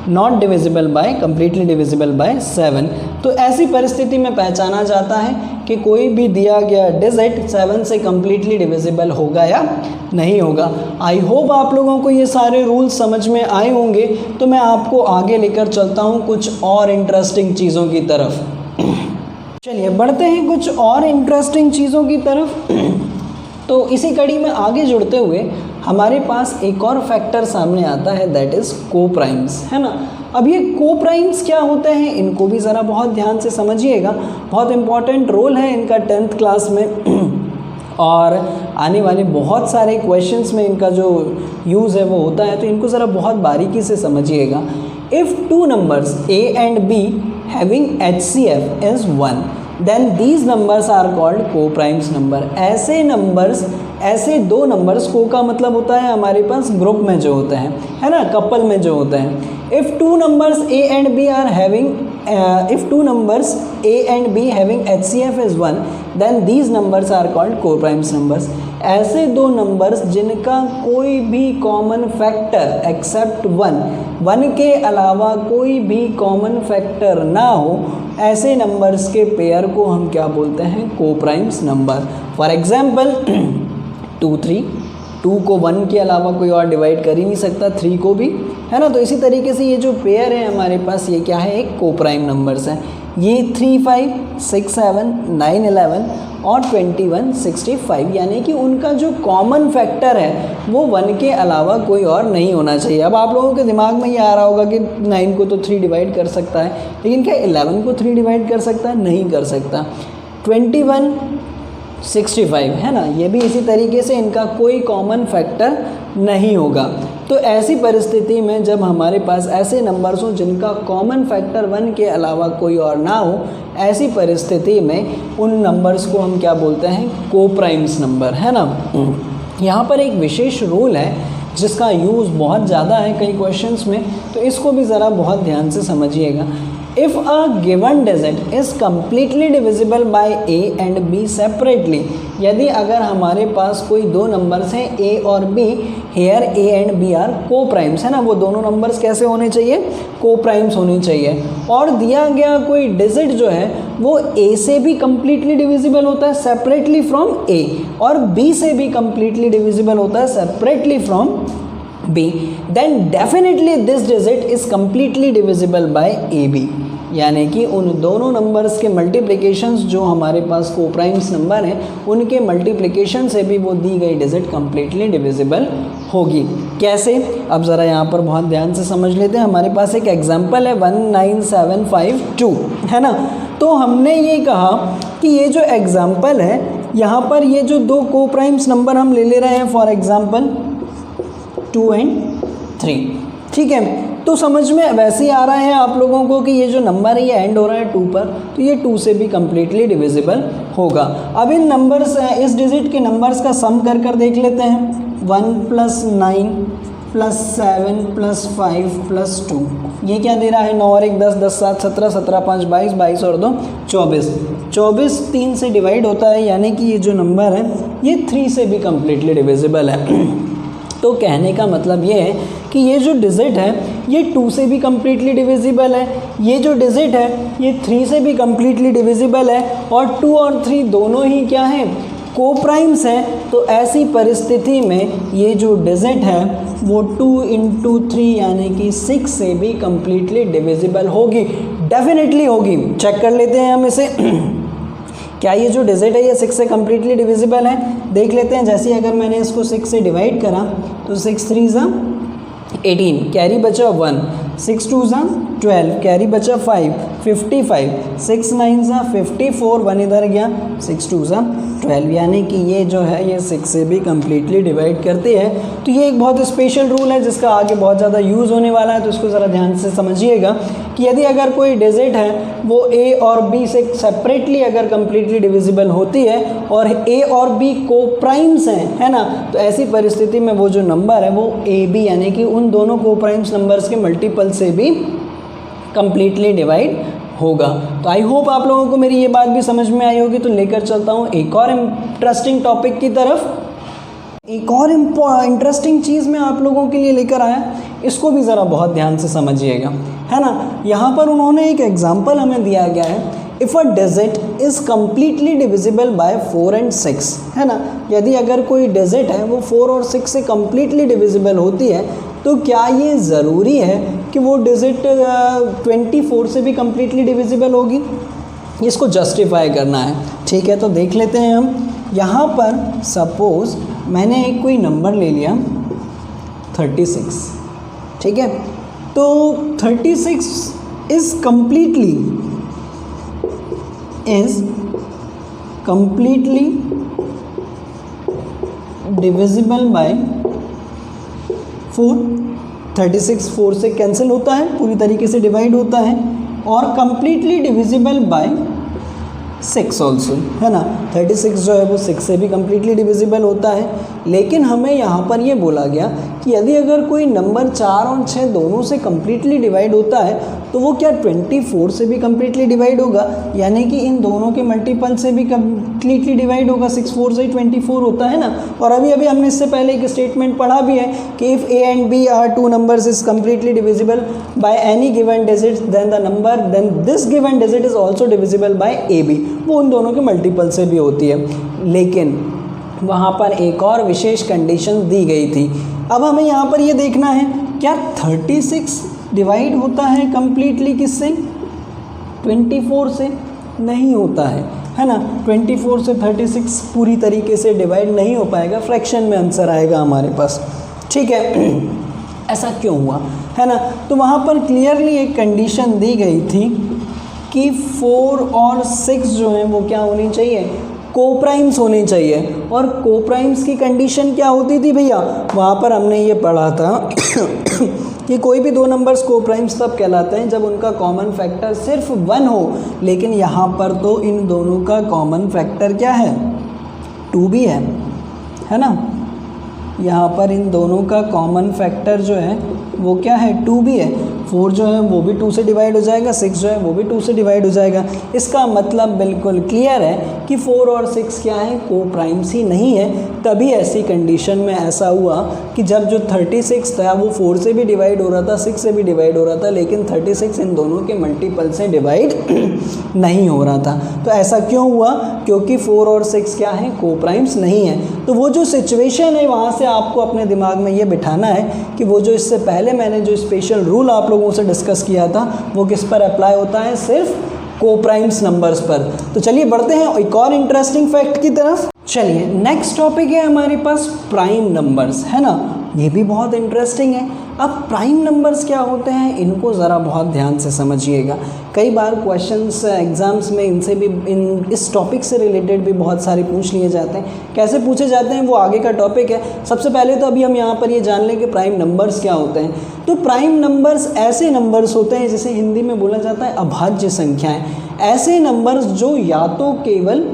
not divisible by completely divisible by 7। तो ऐसी परिस्थिति में पहचाना जाता है कि कोई भी दिया गया डिजिट 7 से कंप्लीटली डिविजिबल होगा या नहीं होगा। आई होप आप लोगों को ये सारे रूल्स समझ में आए होंगे। तो मैं आपको आगे लेकर चलता हूँ कुछ और इंटरेस्टिंग चीज़ों की तरफ। चलिए बढ़ते हैं कुछ और इंटरेस्टिंग चीज़ों की तरफ। तो इसी कड़ी में आगे जुड़ते हुए हमारे पास एक और फैक्टर सामने आता है, दैट इज़ को-प्राइम्स, है ना। अब ये को-प्राइम्स क्या होते हैं, इनको भी ज़रा बहुत ध्यान से समझिएगा। बहुत इंपॉर्टेंट रोल है इनका 10th क्लास में और आने वाले बहुत सारे क्वेश्चंस में इनका जो यूज़ है वो होता है, तो इनको ज़रा बहुत बारीकी से समझिएगा। If 2 numbers A and B having HCF is 1, then these numbers are called co-primes number। ऐसे नंबर्स, ऐसे 2 नंबर्स, को का मतलब होता है हमारे पास ग्रुप में जो होते हैं, है ना, कपल में जो होते हैं। If 2 numbers A and B are having if 2 numbers A and B having HCF is 1, then these numbers are called co-primes numbers। ऐसे 2 नंबर्स जिनका कोई भी कॉमन फैक्टर एक्सेप्ट 1 के अलावा कोई भी कॉमन फैक्टर ना हो, ऐसे नंबर्स के पेयर को हम क्या बोलते हैं, को-प्राइम्स नंबर। फॉर एग्जाम्पल 2 3, 2 को 1 के अलावा कोई और डिवाइड कर ही नहीं सकता, 3 को भी, है ना। तो इसी तरीके से ये जो पेयर है हमारे पास, ये क्या है, एक को-प्राइम नंबर्स हैं। ये 3 5 6 7 9 11 और 21 65, यानी कि उनका जो कॉमन फैक्टर है वो 1 के अलावा कोई और नहीं होना चाहिए। अब आप लोगों के दिमाग में ये आ रहा होगा कि 9 को तो 3 डिवाइड कर सकता है, लेकिन क्या 11 को 3 डिवाइड कर सकता है, नहीं कर सकता। 21 65 है ना, ये भी इसी तरीके से इनका कोई कॉमन फैक्टर नहीं होगा। तो ऐसी परिस्थिति में जब हमारे पास ऐसे नंबर्स हों जिनका कॉमन फैक्टर 1 के अलावा कोई और ना हो, ऐसी परिस्थिति में उन नंबर्स को हम क्या बोलते हैं, को-प्राइम्स नंबर, है ना। यहाँ पर एक विशेष रूल है जिसका यूज़ बहुत ज़्यादा है कई क्वेश्चंस में, तो इसको भी ज़रा बहुत ध्यान से समझिएगा। If a given digit is completely divisible by A and B separately, यदि अगर हमारे पास कोई 2 नंबर्स हैं A और B, here A and B are co-primes, है ना, वो दोनों नंबर्स कैसे होने चाहिए, को-प्राइम्स होने चाहिए। और दिया गया कोई डिजिट जो है वो A से भी completely divisible होता है separately from A, और B से भी completely divisible होता है separately from B, then definitely this digit is completely divisible by AB। यानी कि उन दोनों नंबर्स के मल्टीप्लिकेशंस जो हमारे पास को-प्राइम्स नंबर हैं, उनके मल्टीप्लिकेशन से भी वो दी गई डिजिट कम्प्लीटली डिविजिबल होगी। कैसे, अब ज़रा यहाँ पर बहुत ध्यान से समझ लेते हैं। हमारे पास एक एग्जांपल है 19752, है ना। तो हमने ये कहा कि ये जो एग्जांपल है, यहाँ पर ये जो 2 को-प्राइम्स नंबर हम ले रहे हैं, फॉर एग्जांपल 2 and 3, ठीक है। तो समझ में वैसे ही आ रहा है आप लोगों को कि ये जो नंबर है ये एंड हो रहा है 2 पर, तो ये 2 से भी कम्प्लीटली डिविजिबल होगा। अब इन नंबर्स, इस डिजिट के नंबर्स का सम कर देख लेते हैं। 1 + 9 + 7 + 5 + 2, ये क्या दे रहा है, 9 और 1 10, 10 7 17, 17 5 22, 22 और 2 24, 24 3 से डिवाइड होता है, यानी कि ये जो नंबर है ये 3 से भी कम्प्लीटली डिविजिबल है। तो कहने का मतलब ये है कि ये जो डिजिट है ये 2 से भी कम्प्लीटली डिविजिबल है, ये जो डिजिट है ये 3 से भी कम्प्लीटली डिविजिबल है, और 2 और 3 दोनों ही क्या हैं, कोप्राइम्स हैं। तो ऐसी परिस्थिति में ये जो डिजिट है वो 2 इंटू 3 यानी कि 6 से भी कम्प्लीटली डिविजिबल होगी, डेफिनेटली होगी। चेक कर लेते हैं हम इसे क्या ये जो डिजिट है ये 6 से कम्प्लीटली डिविजिबल है, देख लेते हैं। जैसे अगर मैंने इसको 6 से डिवाइड करा तो 6 3 ज़ा 18, कैरी बचा 1, 6 2 ज़ा 12, कैरी बचा 5, 55, 6 9 ज़ा 54, 1 इधर गया, 6 2 ज़ा 12, यानी कि ये जो है ये 6 से भी कम्प्लीटली डिवाइड करती है। तो ये एक बहुत स्पेशल रूल है जिसका आगे बहुत ज़्यादा यूज़ होने वाला है, तो इसको ज़रा ध्यान से समझिएगा कि यदि अगर कोई डिजिट है वो ए और बी से सेपरेटली अगर कम्प्लीटली डिविजिबल होती है और ए और बी कोप्राइम्स हैं, है ना, तो ऐसी परिस्थिति में वो जो नंबर है वो ए बी यानी कि उन दोनों कोप्राइम्स नंबर्स के मल्टीपल से भी कम्प्लीटली डिवाइड होगा। तो आई होप आप लोगों को मेरी ये बात भी समझ में आई होगी। तो लेकर चलता हूँ एक और इंटरेस्टिंग टॉपिक की तरफ। एक और इंटरेस्टिंग चीज़ मैं आप लोगों के लिए लेकर आया, इसको भी ज़रा बहुत ध्यान से समझिएगा, है ना। यहाँ पर उन्होंने एक एग्जाम्पल हमें दिया गया है, if a digit is completely divisible bye 4 and 6, है ना। यदि अगर कोई डिजिट है वो 4 और 6 से कम्प्लीटली डिविजिबल होती है तो क्या ये ज़रूरी है कि वो डिजिट 24 से भी कम्प्लीटली डिविजिबल होगी, इसको जस्टिफाई करना है। ठीक है, तो देख लेते हैं हम। यहाँ पर सपोज़ मैंने एक कोई नंबर ले लिया 36, ठीक है, तो 36 इज़ कम्प्लीटली डिविजिबल बाय 4। 36 4 से कैंसिल होता है, पूरी तरीके से डिवाइड होता है, और कम्प्लीटली डिविजिबल बाय 6 ऑल्सो, है ना। 36 जो है वो 6 से भी कम्प्लीटली डिविजिबल होता है। लेकिन हमें यहाँ पर ये बोला गया कि यदि अगर कोई नंबर 4 और 6 दोनों से कम्प्लीटली डिवाइड होता है तो वो क्या 24 से भी कम्प्लीटली डिवाइड होगा, यानी कि इन दोनों के मल्टीपल से भी कम्प्लीटली डिवाइड होगा। 6 4 से 24 होता है ना। और अभी हमने इससे पहले एक स्टेटमेंट पढ़ा भी है कि if A and B are 2 numbers is completely divisible by any given digit then this given digit is also divisible by A B, वो उन दोनों के मल्टीपल से भी होती है। लेकिन वहाँ पर एक और विशेष कंडीशन दी गई थी। अब हमें यहाँ पर ये देखना है क्या 36 डिवाइड होता है कम्प्लीटली किससे, 24 से? नहीं होता है ना। 24 से 36 पूरी तरीके से डिवाइड नहीं हो पाएगा, फ्रैक्शन में आंसर आएगा हमारे पास। ठीक है, ऐसा क्यों हुआ, है ना। तो वहाँ पर क्लियरली एक कंडीशन दी गई थी कि 4 और 6 जो हैं वो क्या होनी चाहिए, कोप्राइम्स होने चाहिए। और कोप्राइम्स की कंडीशन क्या होती थी भैया, वहाँ पर हमने ये पढ़ा था कि कोई भी दो नंबर्स कोप्राइम्स तब कहलाते हैं जब उनका कॉमन फैक्टर सिर्फ 1 हो। लेकिन यहाँ पर तो इन दोनों का कॉमन फैक्टर क्या है, 2 भी है ना। यहाँ पर इन दोनों का कॉमन फैक्टर जो है वो क्या है, 2 भी है। 4 जो है वो भी 2 से डिवाइड हो जाएगा, 6 जो है वो भी 2 से डिवाइड हो जाएगा। इसका मतलब बिल्कुल क्लियर है कि 4 और 6 क्या है, कोप्राइम्स ही नहीं है। तभी ऐसी कंडीशन में ऐसा हुआ कि जब जो 36 था वो 4 से भी डिवाइड हो रहा था, 6 से भी डिवाइड हो रहा था, लेकिन 36 इन दोनों के मल्टीपल से डिवाइड नहीं हो रहा था। तो ऐसा क्यों हुआ, क्योंकि 4 और 6 क्या है, कोप्राइम्स नहीं है। तो वो जो सिचुएशन है वहाँ से आपको अपने दिमाग में ये बिठाना है कि वो जो इससे पहले मैंने जो स्पेशल रूल आप लोगों से डिस्कस किया था वो किस पर अप्लाई होता है, सिर्फ कोप्राइम्स नंबर्स पर। तो चलिए बढ़ते हैं एक और इंटरेस्टिंग फैक्ट की तरफ। चलिए नेक्स्ट टॉपिक है हमारे पास प्राइम नंबर्स, है ना। ये भी बहुत इंटरेस्टिंग है। अब प्राइम नंबर्स क्या होते हैं, इनको ज़रा बहुत ध्यान से समझिएगा। कई बार क्वेश्चंस एग्जाम्स में इनसे भी इस टॉपिक से रिलेटेड भी बहुत सारे पूछ लिए जाते हैं। कैसे पूछे जाते हैं वो आगे का टॉपिक है। सबसे पहले तो अभी हम यहाँ पर ये जान लें कि प्राइम नंबर्स क्या होते हैं। तो प्राइम नंबर्स ऐसे नंबर्स होते हैं जिसे हिंदी में बोला जाता है अभाज्य संख्याएँ। ऐसे नंबर्स जो या तो केवल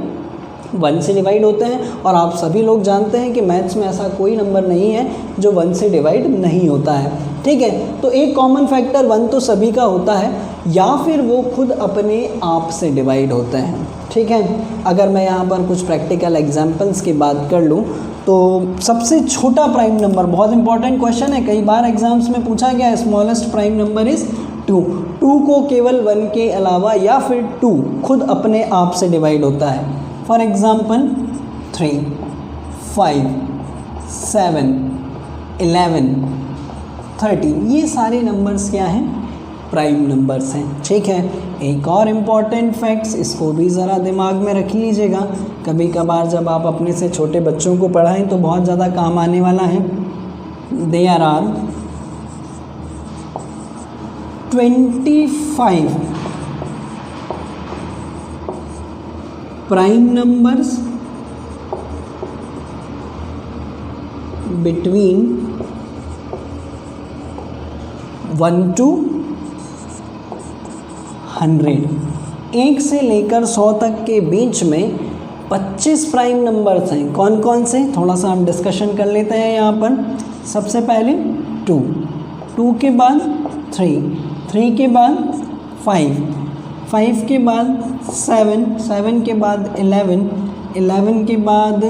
1 से डिवाइड होते हैं। और आप सभी लोग जानते हैं कि मैथ्स में ऐसा कोई नंबर नहीं है जो 1 से डिवाइड नहीं होता है, ठीक है। तो एक कॉमन फैक्टर 1 तो सभी का होता है, या फिर वो खुद अपने आप से डिवाइड होते हैं, ठीक है। अगर मैं यहाँ पर कुछ प्रैक्टिकल एग्जाम्पल्स की बात कर लूँ तो सबसे छोटा प्राइम नंबर, बहुत इंपॉर्टेंट क्वेश्चन है, कई बार एग्जाम्स में पूछा गया है, स्मॉलेस्ट प्राइम नंबर इज़ 2। 2 को केवल 1 के अलावा या फिर 2 खुद अपने आप से डिवाइड होता है। फॉर एग्ज़ाम्पल 3, 5, 7, 11, 13, ये सारे नंबर्स क्या हैं? प्राइम नंबर्स हैं, ठीक है। एक और इम्पॉर्टेंट फैक्ट्स, इसको भी ज़रा दिमाग में रख लीजिएगा, कभी कभार जब आप अपने से छोटे बच्चों को पढ़ाएं तो बहुत ज़्यादा काम आने वाला है। There are 25 prime numbers between 1 to 100, 1 से लेकर 100 तक के बीच में 25 प्राइम नंबर्स हैं। कौन कौन से, थोड़ा सा हम डिस्कशन कर लेते हैं यहाँ पर। सबसे पहले 2, 2 के बाद 3, 3 के बाद 5, 5 के बाद 7, 7 के बाद 11, 11 के बाद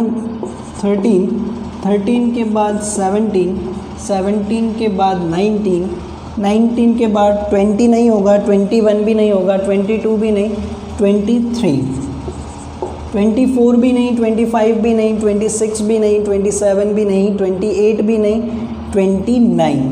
13, 13 के बाद 17, 17 के बाद 19, 19 के बाद 20 नहीं होगा, 21 भी नहीं होगा, 22 भी नहीं, 23, 24 भी नहीं, 25 भी नहीं, 26 भी नहीं, 27 भी नहीं, 28 भी नहीं, 29,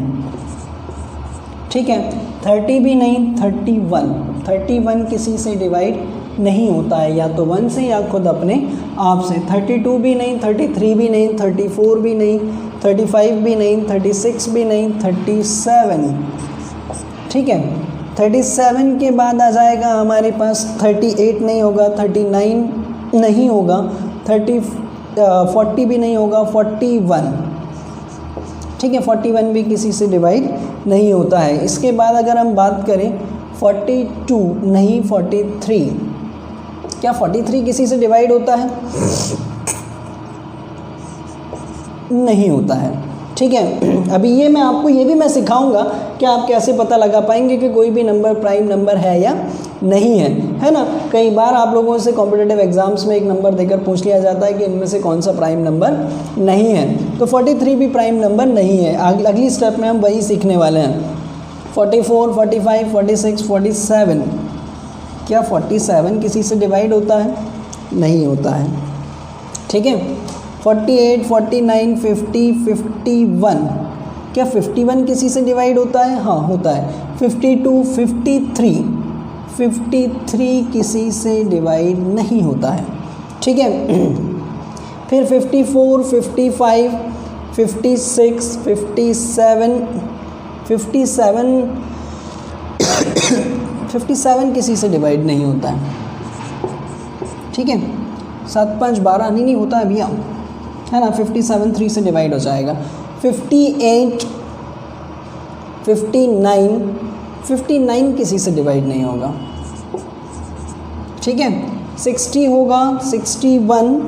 ठीक है। 30 भी नहीं, 31, 31 किसी से डिवाइड नहीं होता है, या तो 1 से या खुद अपने आप से। 32 भी नहीं, 33 भी नहीं, 34 भी नहीं, 35 भी नहीं, 36 भी नहीं, 37, ठीक है। 37 के बाद आ जाएगा हमारे पास 38 नहीं होगा, 39 नहीं होगा, 40 भी नहीं होगा, 41, ठीक है। 41 भी किसी से डिवाइड नहीं होता है। इसके बाद अगर हम बात करें 42 नहीं, 43, क्या 43 किसी से डिवाइड होता है? नहीं होता है, ठीक है। अभी ये मैं आपको ये भी मैं सिखाऊंगा कि आप कैसे पता लगा पाएंगे कि कोई भी नंबर प्राइम नंबर है या नहीं है ना। कई बार आप लोगों से कॉम्पिटिटिव एग्जाम्स में एक नंबर देकर पूछ लिया जाता है कि इनमें से कौन सा प्राइम नंबर नहीं है, तो 43 भी प्राइम नंबर नहीं है। अगली स्टेप में हम वही सीखने वाले हैं। 44, 45, 46, 47, क्या 47 किसी से डिवाइड होता है? नहीं होता है, ठीक है। 48, 49, 50, 51, क्या 51 किसी से डिवाइड होता है? हाँ होता है। 52, 53, 53 किसी से डिवाइड नहीं होता है, ठीक है। फिर 54, 55, 56, 57, 57 किसी से डिवाइड नहीं होता है, ठीक है। 7, 5, 12 नहीं होता है भैया, है ना। 57 3 से डिवाइड हो जाएगा। 58, 59, 59 किसी से डिवाइड नहीं होगा, ठीक है। 60 होगा, 61,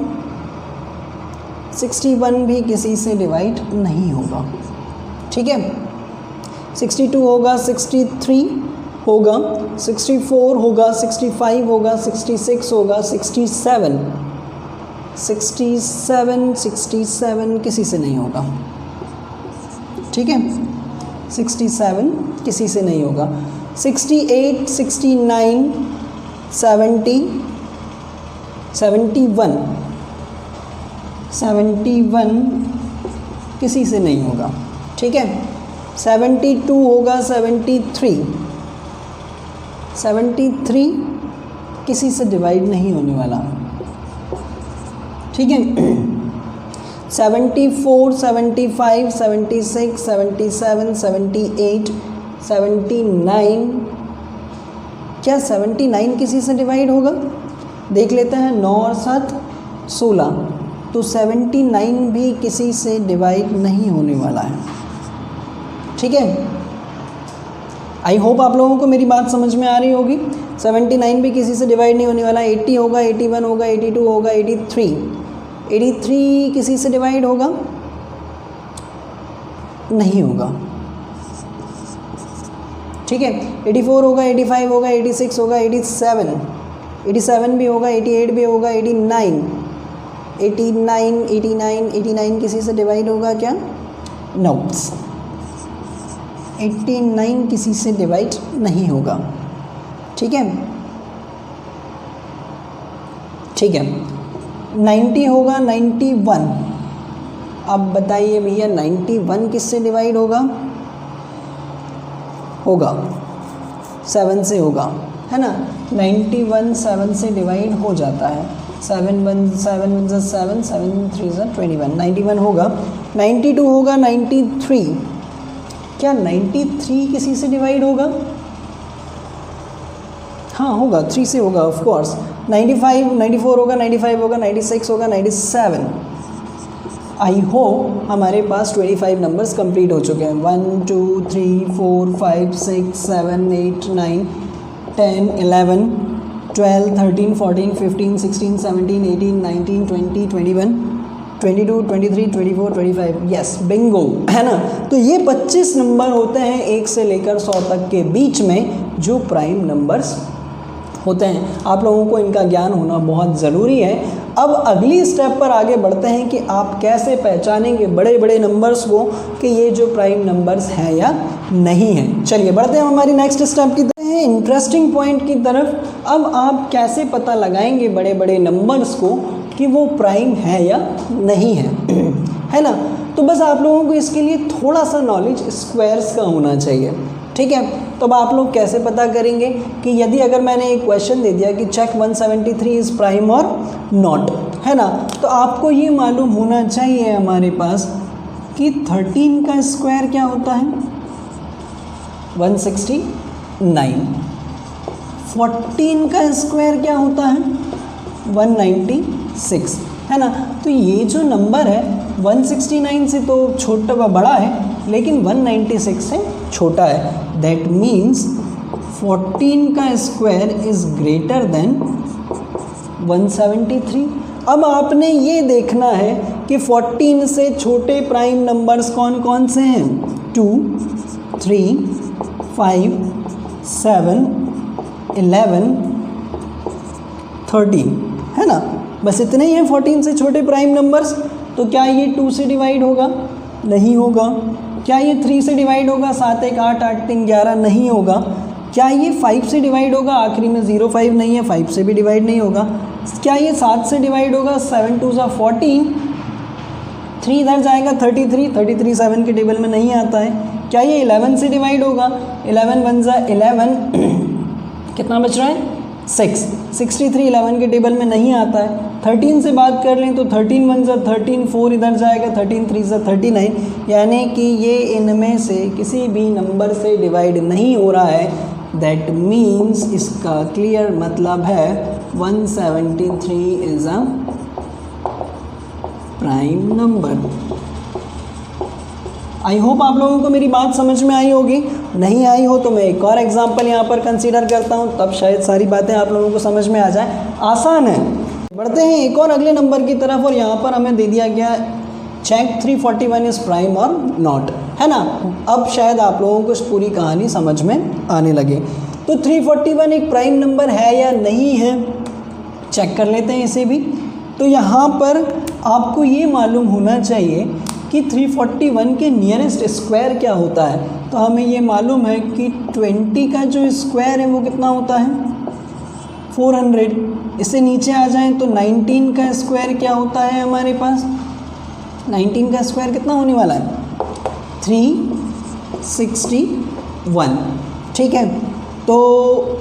61 भी किसी से डिवाइड नहीं होगा, ठीक है। 62 होगा, 63 होगा, 64 होगा, 65 होगा, 66 होगा, 67 किसी से नहीं होगा, ठीक है। 67 किसी से नहीं होगा। 68, 69, 70, 71 किसी से नहीं होगा, ठीक है। 72 होगा, 73 किसी से डिवाइड नहीं होने वाला, ठीक है। 74, 75, 76, 77, 78, 79, क्या 79 किसी से डिवाइड होगा? देख लेते हैं। 9 और 7 16, तो 79 भी किसी से डिवाइड नहीं होने वाला है, ठीक है। आई होप आप लोगों को मेरी बात समझ में आ रही होगी। 79 भी किसी से डिवाइड नहीं होने वाला, 80 होगा, 81 होगा, 82 होगा, 83 किसी से डिवाइड होगा नहीं होगा, ठीक है। 84 होगा, 85 होगा, 86 होगा, 87 भी होगा, 88 भी होगा, 89 किसी से डिवाइड होगा क्या? नो, 89 किसी से डिवाइड नहीं होगा, ठीक है। 90 होगा, 91। अब बताइए भैया 91 किससे डिवाइड होगा? 7 से होगा, है ना। 91 7 से डिवाइड हो जाता है। 7 1 7 7 7 3 21, 91 होगा। 92 होगा, 93। क्या 93 किसी से डिवाइड होगा? हाँ होगा, 3 से होगा ऑफ कोर्स। 95 94 होगा, 95 होगा, 96 होगा, 97। आई होप हमारे पास 25 नंबर्स कंप्लीट हो चुके हैं। 1 2 3 4 5 6 7 8 9 10 11 12 13 14 15 16 17 18 19 20 21 22 23 24 25, यस बिंगो, है ना। तो ये 25 नंबर होते हैं 1 से लेकर 100 तक के बीच में जो प्राइम नंबर्स होते हैं। आप लोगों को इनका ज्ञान होना बहुत ज़रूरी है। अब अगली स्टेप पर आगे बढ़ते हैं कि आप कैसे पहचानेंगे बड़े बड़े नंबर्स को कि ये जो प्राइम नंबर्स हैं या नहीं हैं। चलिए बढ़ते हैं हमारी नेक्स्ट स्टेप की तरफ, इंटरेस्टिंग पॉइंट की तरफ। अब आप कैसे पता लगाएंगे बड़े बड़े नंबर्स को कि वो प्राइम है या नहीं है, है ना। तो बस आप लोगों को इसके लिए थोड़ा सा नॉलेज स्क्वायर्स का होना चाहिए, ठीक है। तो अब आप लोग कैसे पता करेंगे कि यदि अगर मैंने एक क्वेश्चन दे दिया कि चेक 173 इज़ प्राइम और नॉट, है ना, तो आपको ये मालूम होना चाहिए हमारे पास कि 13 का स्क्वायर क्या होता है? 169। 14 का स्क्वायर क्या होता है? 196, है ना। तो ये जो नंबर है 169 से तो छोटा बड़ा है, लेकिन 196 से छोटा है। दैट मीन्स 14 का स्क्वायर इज़ ग्रेटर देन 173। अब आपने ये देखना है कि 14 से छोटे प्राइम नंबर्स कौन कौन से हैं? 2 3 5 7 11 13, है ना। बस इतने ही हैं 14 से छोटे प्राइम नंबर्स। तो क्या ये 2 से डिवाइड होगा? नहीं होगा। क्या ये 3 से डिवाइड होगा? 7 1 8 8 3 11 नहीं होगा। क्या ये 5 से डिवाइड होगा? आखिरी में 0 5 नहीं है, 5 से भी डिवाइड नहीं होगा। क्या ये 7 से डिवाइड होगा? 7 2 14, 3 इधर जाएगा 33 7 के टेबल में नहीं आता है। क्या ये 11 से डिवाइड होगा? 11 1 11, कितना बच रहा है? 6, 63 11 के टेबल में नहीं आता है। 13 से बात कर लें तो 13 1 13, 4 इधर जाएगा 13 3 39, यानी कि ये इनमें से किसी भी नंबर से डिवाइड नहीं हो रहा है। दैट मीन्स इसका क्लियर मतलब है 173 is a prime number. I hope आप लोगों को मेरी बात समझ में आई होगी। नहीं आई हो तो मैं एक और एग्जांपल यहाँ पर कंसीडर करता हूँ, तब शायद सारी बातें आप लोगों को समझ में आ जाए। आसान है। बढ़ते हैं एक और अगले नंबर की तरफ, और यहाँ पर हमें दे दिया गया चेक 341 इज़ प्राइम और नॉट, है ना। अब शायद आप लोगों को इस पूरी कहानी समझ में आने लगे। तो 341 एक प्राइम नंबर है या नहीं है, चेक कर लेते हैं इसे भी। तो यहाँ पर आपको ये मालूम होना चाहिए कि 341 के नियरेस्ट स्क्वायर क्या होता है। तो हमें ये मालूम है कि 20 का जो स्क्वायर है वो कितना होता है? 400। इससे नीचे आ जाएं तो 19 का स्क्वायर क्या होता है हमारे पास? 19 का स्क्वायर कितना होने वाला है? 361, ठीक है। तो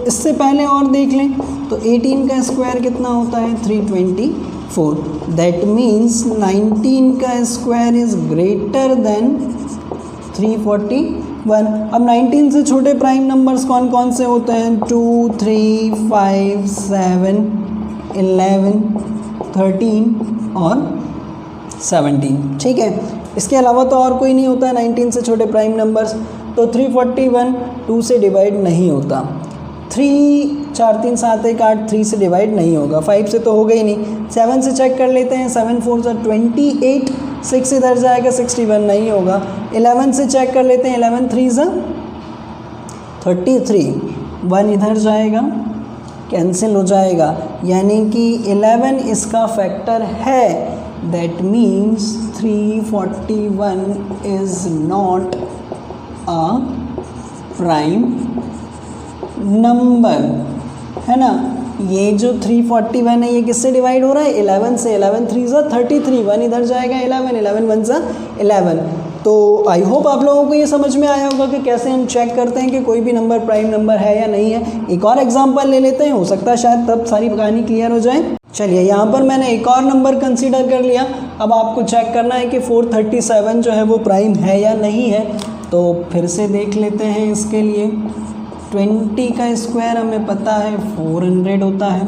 इससे पहले और देख लें तो 18 का स्क्वायर कितना होता है? 324। दैट मीन्स 19 का स्क्वायर इज़ ग्रेटर देन 341। अब 19 से छोटे प्राइम नंबर्स कौन कौन से होते हैं? 2 3 5 7 11 13 और 17। ठीक है, इसके अलावा तो और कोई नहीं होता है 19 से छोटे प्राइम नंबर्स। तो 341 2 से डिवाइड नहीं होता। 3 4 3 7 1 8 3 से डिवाइड नहीं होगा। 5 से तो होगा ही नहीं। 7 से चेक कर लेते हैं। 7 4 सा 28, 6 इधर जाएगा 61 नहीं होगा। 11 से चेक कर लेते हैं। 11 3 सा 33, 1 इधर जाएगा कैंसिल हो जाएगा, यानी कि 11 इसका फैक्टर है। That means 341 is not a prime number, है ना। ये जो 341 है ये किससे डिवाइड हो रहा है? 11 से। 11 3 सा 33, 1 इधर जाएगा 11, 11 1 सा 11। तो आई होप आप लोगों को ये समझ में आया होगा कि कैसे हम चेक करते हैं कि कोई भी नंबर प्राइम नंबर है या नहीं है। एक और एग्जांपल ले लेते हैं, हो सकता है शायद तब सारी कहानी क्लियर हो जाए। चलिए, यहाँ पर मैंने एक और नंबर कंसीडर कर लिया। अब आपको चेक करना है कि 437 जो है वो प्राइम है या नहीं है। तो फिर से देख लेते हैं इसके लिए। 20 का स्क्वायर हमें पता है 400 होता है।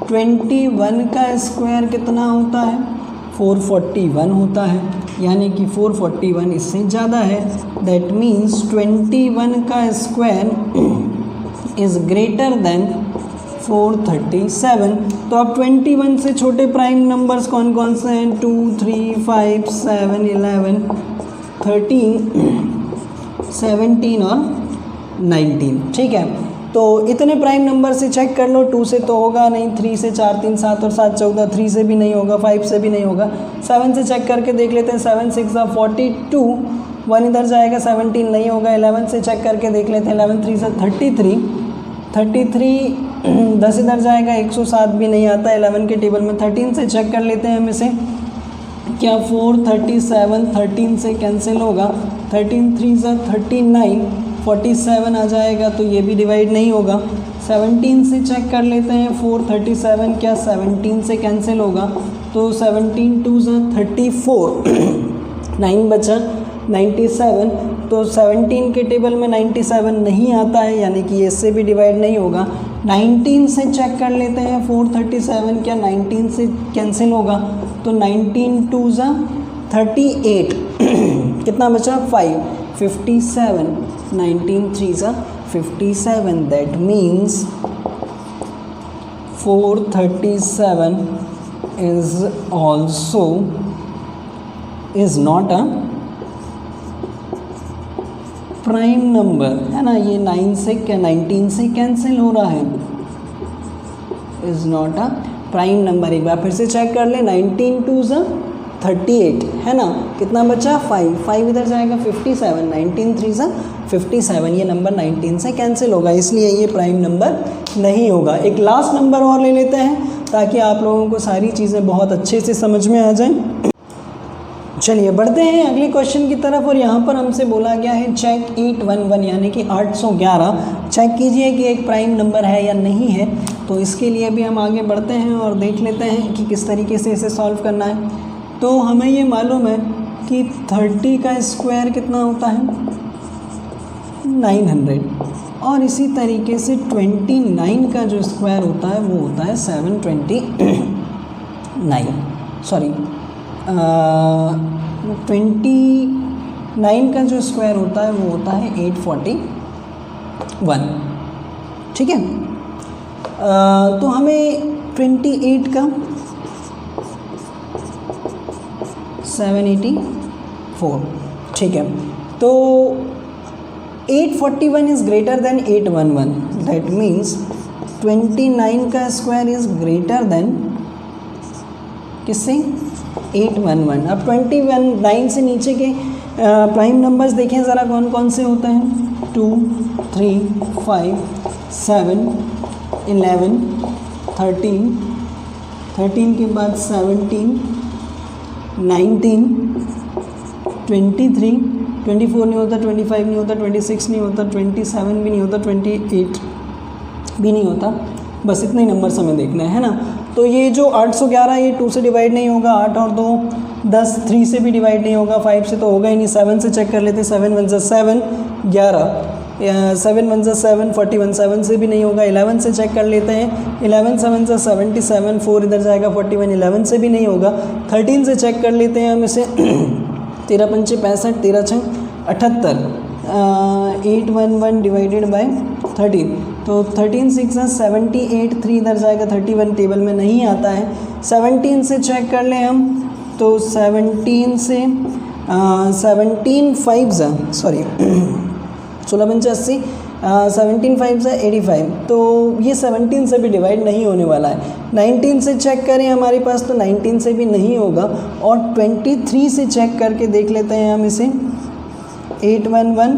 21 का स्क्वायर कितना होता है? 441 होता है, यानी कि 441 इससे ज़्यादा है। दैट मीन्स 21 का स्क्वायर इज़ ग्रेटर देन 437। तो अब 21 से छोटे प्राइम नंबर्स कौन कौन से हैं? 2 3 5 7 11 13 17 और 19। ठीक है, तो इतने प्राइम नंबर से चेक कर लो। 2 से तो होगा नहीं, 3 से 4 3 7 और 7 14, 3 से भी नहीं होगा, 5 से भी नहीं होगा। 7 से चेक करके देख लेते हैं। 7 6 42, 1 इधर जाएगा 17 नहीं होगा। 11 से चेक करके देख लेते हैं। 11 3 33, 33 10 इधर जाएगा 107 भी नहीं आता 11 के टेबल में। 13 से चेक कर लेते हैं हम इसे। क्या 437 13 से कैंसिल होगा? 13 3 39, 47 आ जाएगा, तो ये भी डिवाइड नहीं होगा। 17 से चेक कर लेते हैं। 437 क्या 17 से कैंसिल होगा? तो 17 2 34, 9 बचा 97। तो 17 के टेबल में 97 नहीं आता है, यानी कि इससे भी डिवाइड नहीं होगा। 19 से चेक कर लेते हैं। 437 क्या 19 से कैंसिल होगा? तो 19 2 38, कितना बचा? 5, 57, 19 3 57। That means 437 is also is not a prime number, है ना। ये 9 से क्या 19 से कैंसिल हो रहा है, is not a prime number. एक बार फिर से चेक कर ले। 19 2 38, है ना। कितना बचा? 5, 5 इधर जाएगा 57, 19 3 57। ये नंबर 19 से कैंसिल होगा, इसलिए ये प्राइम नंबर नहीं होगा। एक लास्ट नंबर और ले लेते हैं ताकि आप लोगों को सारी चीज़ें बहुत अच्छे से समझ में आ जाएं। चलिए बढ़ते हैं अगले क्वेश्चन की तरफ। और यहाँ पर हमसे बोला गया है चेक 811, यानी कि 811 चेक कीजिए कि एक प्राइम नंबर है या नहीं है। तो इसके लिए भी हम आगे बढ़ते हैं और देख लेते हैं कि किस तरीके से इसे सॉल्व करना है। तो हमें ये मालूम है कि 30 का स्क्वायर कितना होता है? 900। और इसी तरीके से 29 का जो स्क्वायर होता है वो होता है 729, सॉरी 29 का जो स्क्वायर होता है वो होता है 841। ठीक है, तो हमें 28 का 784। ठीक है, तो 841 is greater than 811। That means 29 का स्क्वायर इज़ ग्रेटर देन किससे? 811। अब 29 से नीचे के प्राइम नंबर्स देखें ज़रा कौन कौन से होते हैं? 2 3 5 7 11 13, 13 के बाद 17 19 23, 24 नहीं होता, 25 नहीं होता, 26 नहीं होता, 27 भी नहीं होता, 28 भी नहीं होता। बस इतने ही नंबर्स हमें देखना है ना। तो ये जो 811 ये 2 से डिवाइड नहीं होगा। 8 और 2 10, 3 से भी डिवाइड नहीं होगा, 5 से तो होगा ही नहीं। 7 से चेक कर लेते हैं। 7 1 7 11, 7 1 जा 7, 41 7 से भी नहीं होगा। 11 से चेक कर लेते हैं, 11 7 जा 77, 4 इधर जाएगा 41, 11 से भी नहीं होगा। 13 से चेक कर लेते हैं हम इसे 13 पंचे 65, 13 छः 78, 811 डिवाइडेड बाय 13, तो 13 6 जा 78, 3 इधर जाएगा 31, टेबल में नहीं आता है। 17 से चेक कर लें हम, तो 17 से 17 5 जा 16 पंचे 80, 17 5 जा 85, तो ये 17 से भी डिवाइड नहीं होने वाला है। 19 से चेक करें हमारे पास, तो 19 से भी नहीं होगा। और 23 से चेक करके देख लेते हैं हम इसे, 811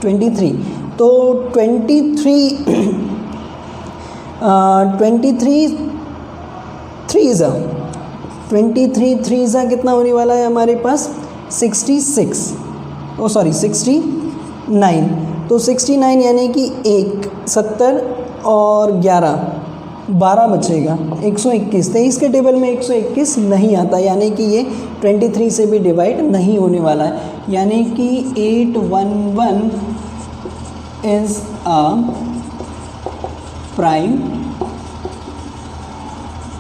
23, तो 23 3 ज़ा कितना होने वाला है हमारे पास, 69, तो 69 यानी कि 1 70 और 11 12 बचेगा, 121। 23 के टेबल में 121 नहीं आता, यानी कि ये 23 से भी डिवाइड नहीं होने वाला है, यानी कि 811 इज़ अ प्राइम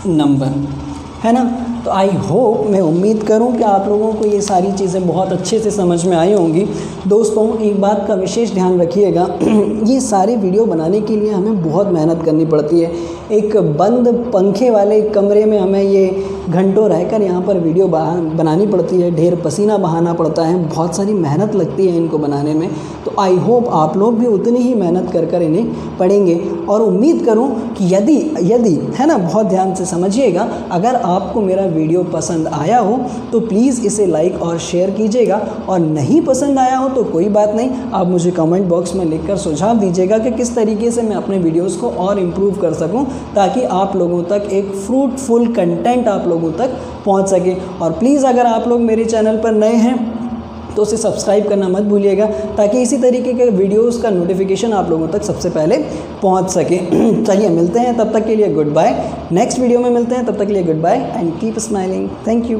नंबर, है ना। तो आई होप, मैं उम्मीद करूं कि आप लोगों को ये सारी चीज़ें बहुत अच्छे से समझ में आई होंगी। दोस्तों, एक बात का विशेष ध्यान रखिएगा, ये सारी वीडियो बनाने के लिए हमें बहुत मेहनत करनी पड़ती है। एक बंद पंखे वाले कमरे में हमें ये घंटों रहकर यहाँ पर वीडियो बनानी पड़ती है, ढेर पसीना बहाना पड़ता है, बहुत सारी मेहनत लगती है इनको बनाने में। तो आई होप आप लोग भी उतनी ही मेहनत कर इन्हें पढ़ेंगे, और उम्मीद करूँ कि यदि है ना, बहुत ध्यान से समझिएगा, अगर आपको मेरा वीडियो पसंद आया हो तो प्लीज़ इसे लाइक और शेयर कीजिएगा, और नहीं पसंद आया हो तो कोई बात नहीं, आप मुझे कमेंट बॉक्स में लिखकर सुझाव दीजिएगा कि किस तरीके से मैं अपने वीडियोस को और इम्प्रूव कर सकूं, ताकि आप लोगों तक एक फ्रूटफुल कंटेंट आप लोगों तक पहुंच सके। और प्लीज़ अगर आप लोग मेरे चैनल पर नए हैं तो उसे सब्सक्राइब करना मत भूलिएगा, ताकि इसी तरीके के वीडियोस का नोटिफिकेशन आप लोगों तक सबसे पहले पहुंच सके। चलिए मिलते हैं, तब तक के लिए गुड बाय। नेक्स्ट वीडियो में मिलते हैं, तब तक के लिए goodbye and keep smiling. Thank you.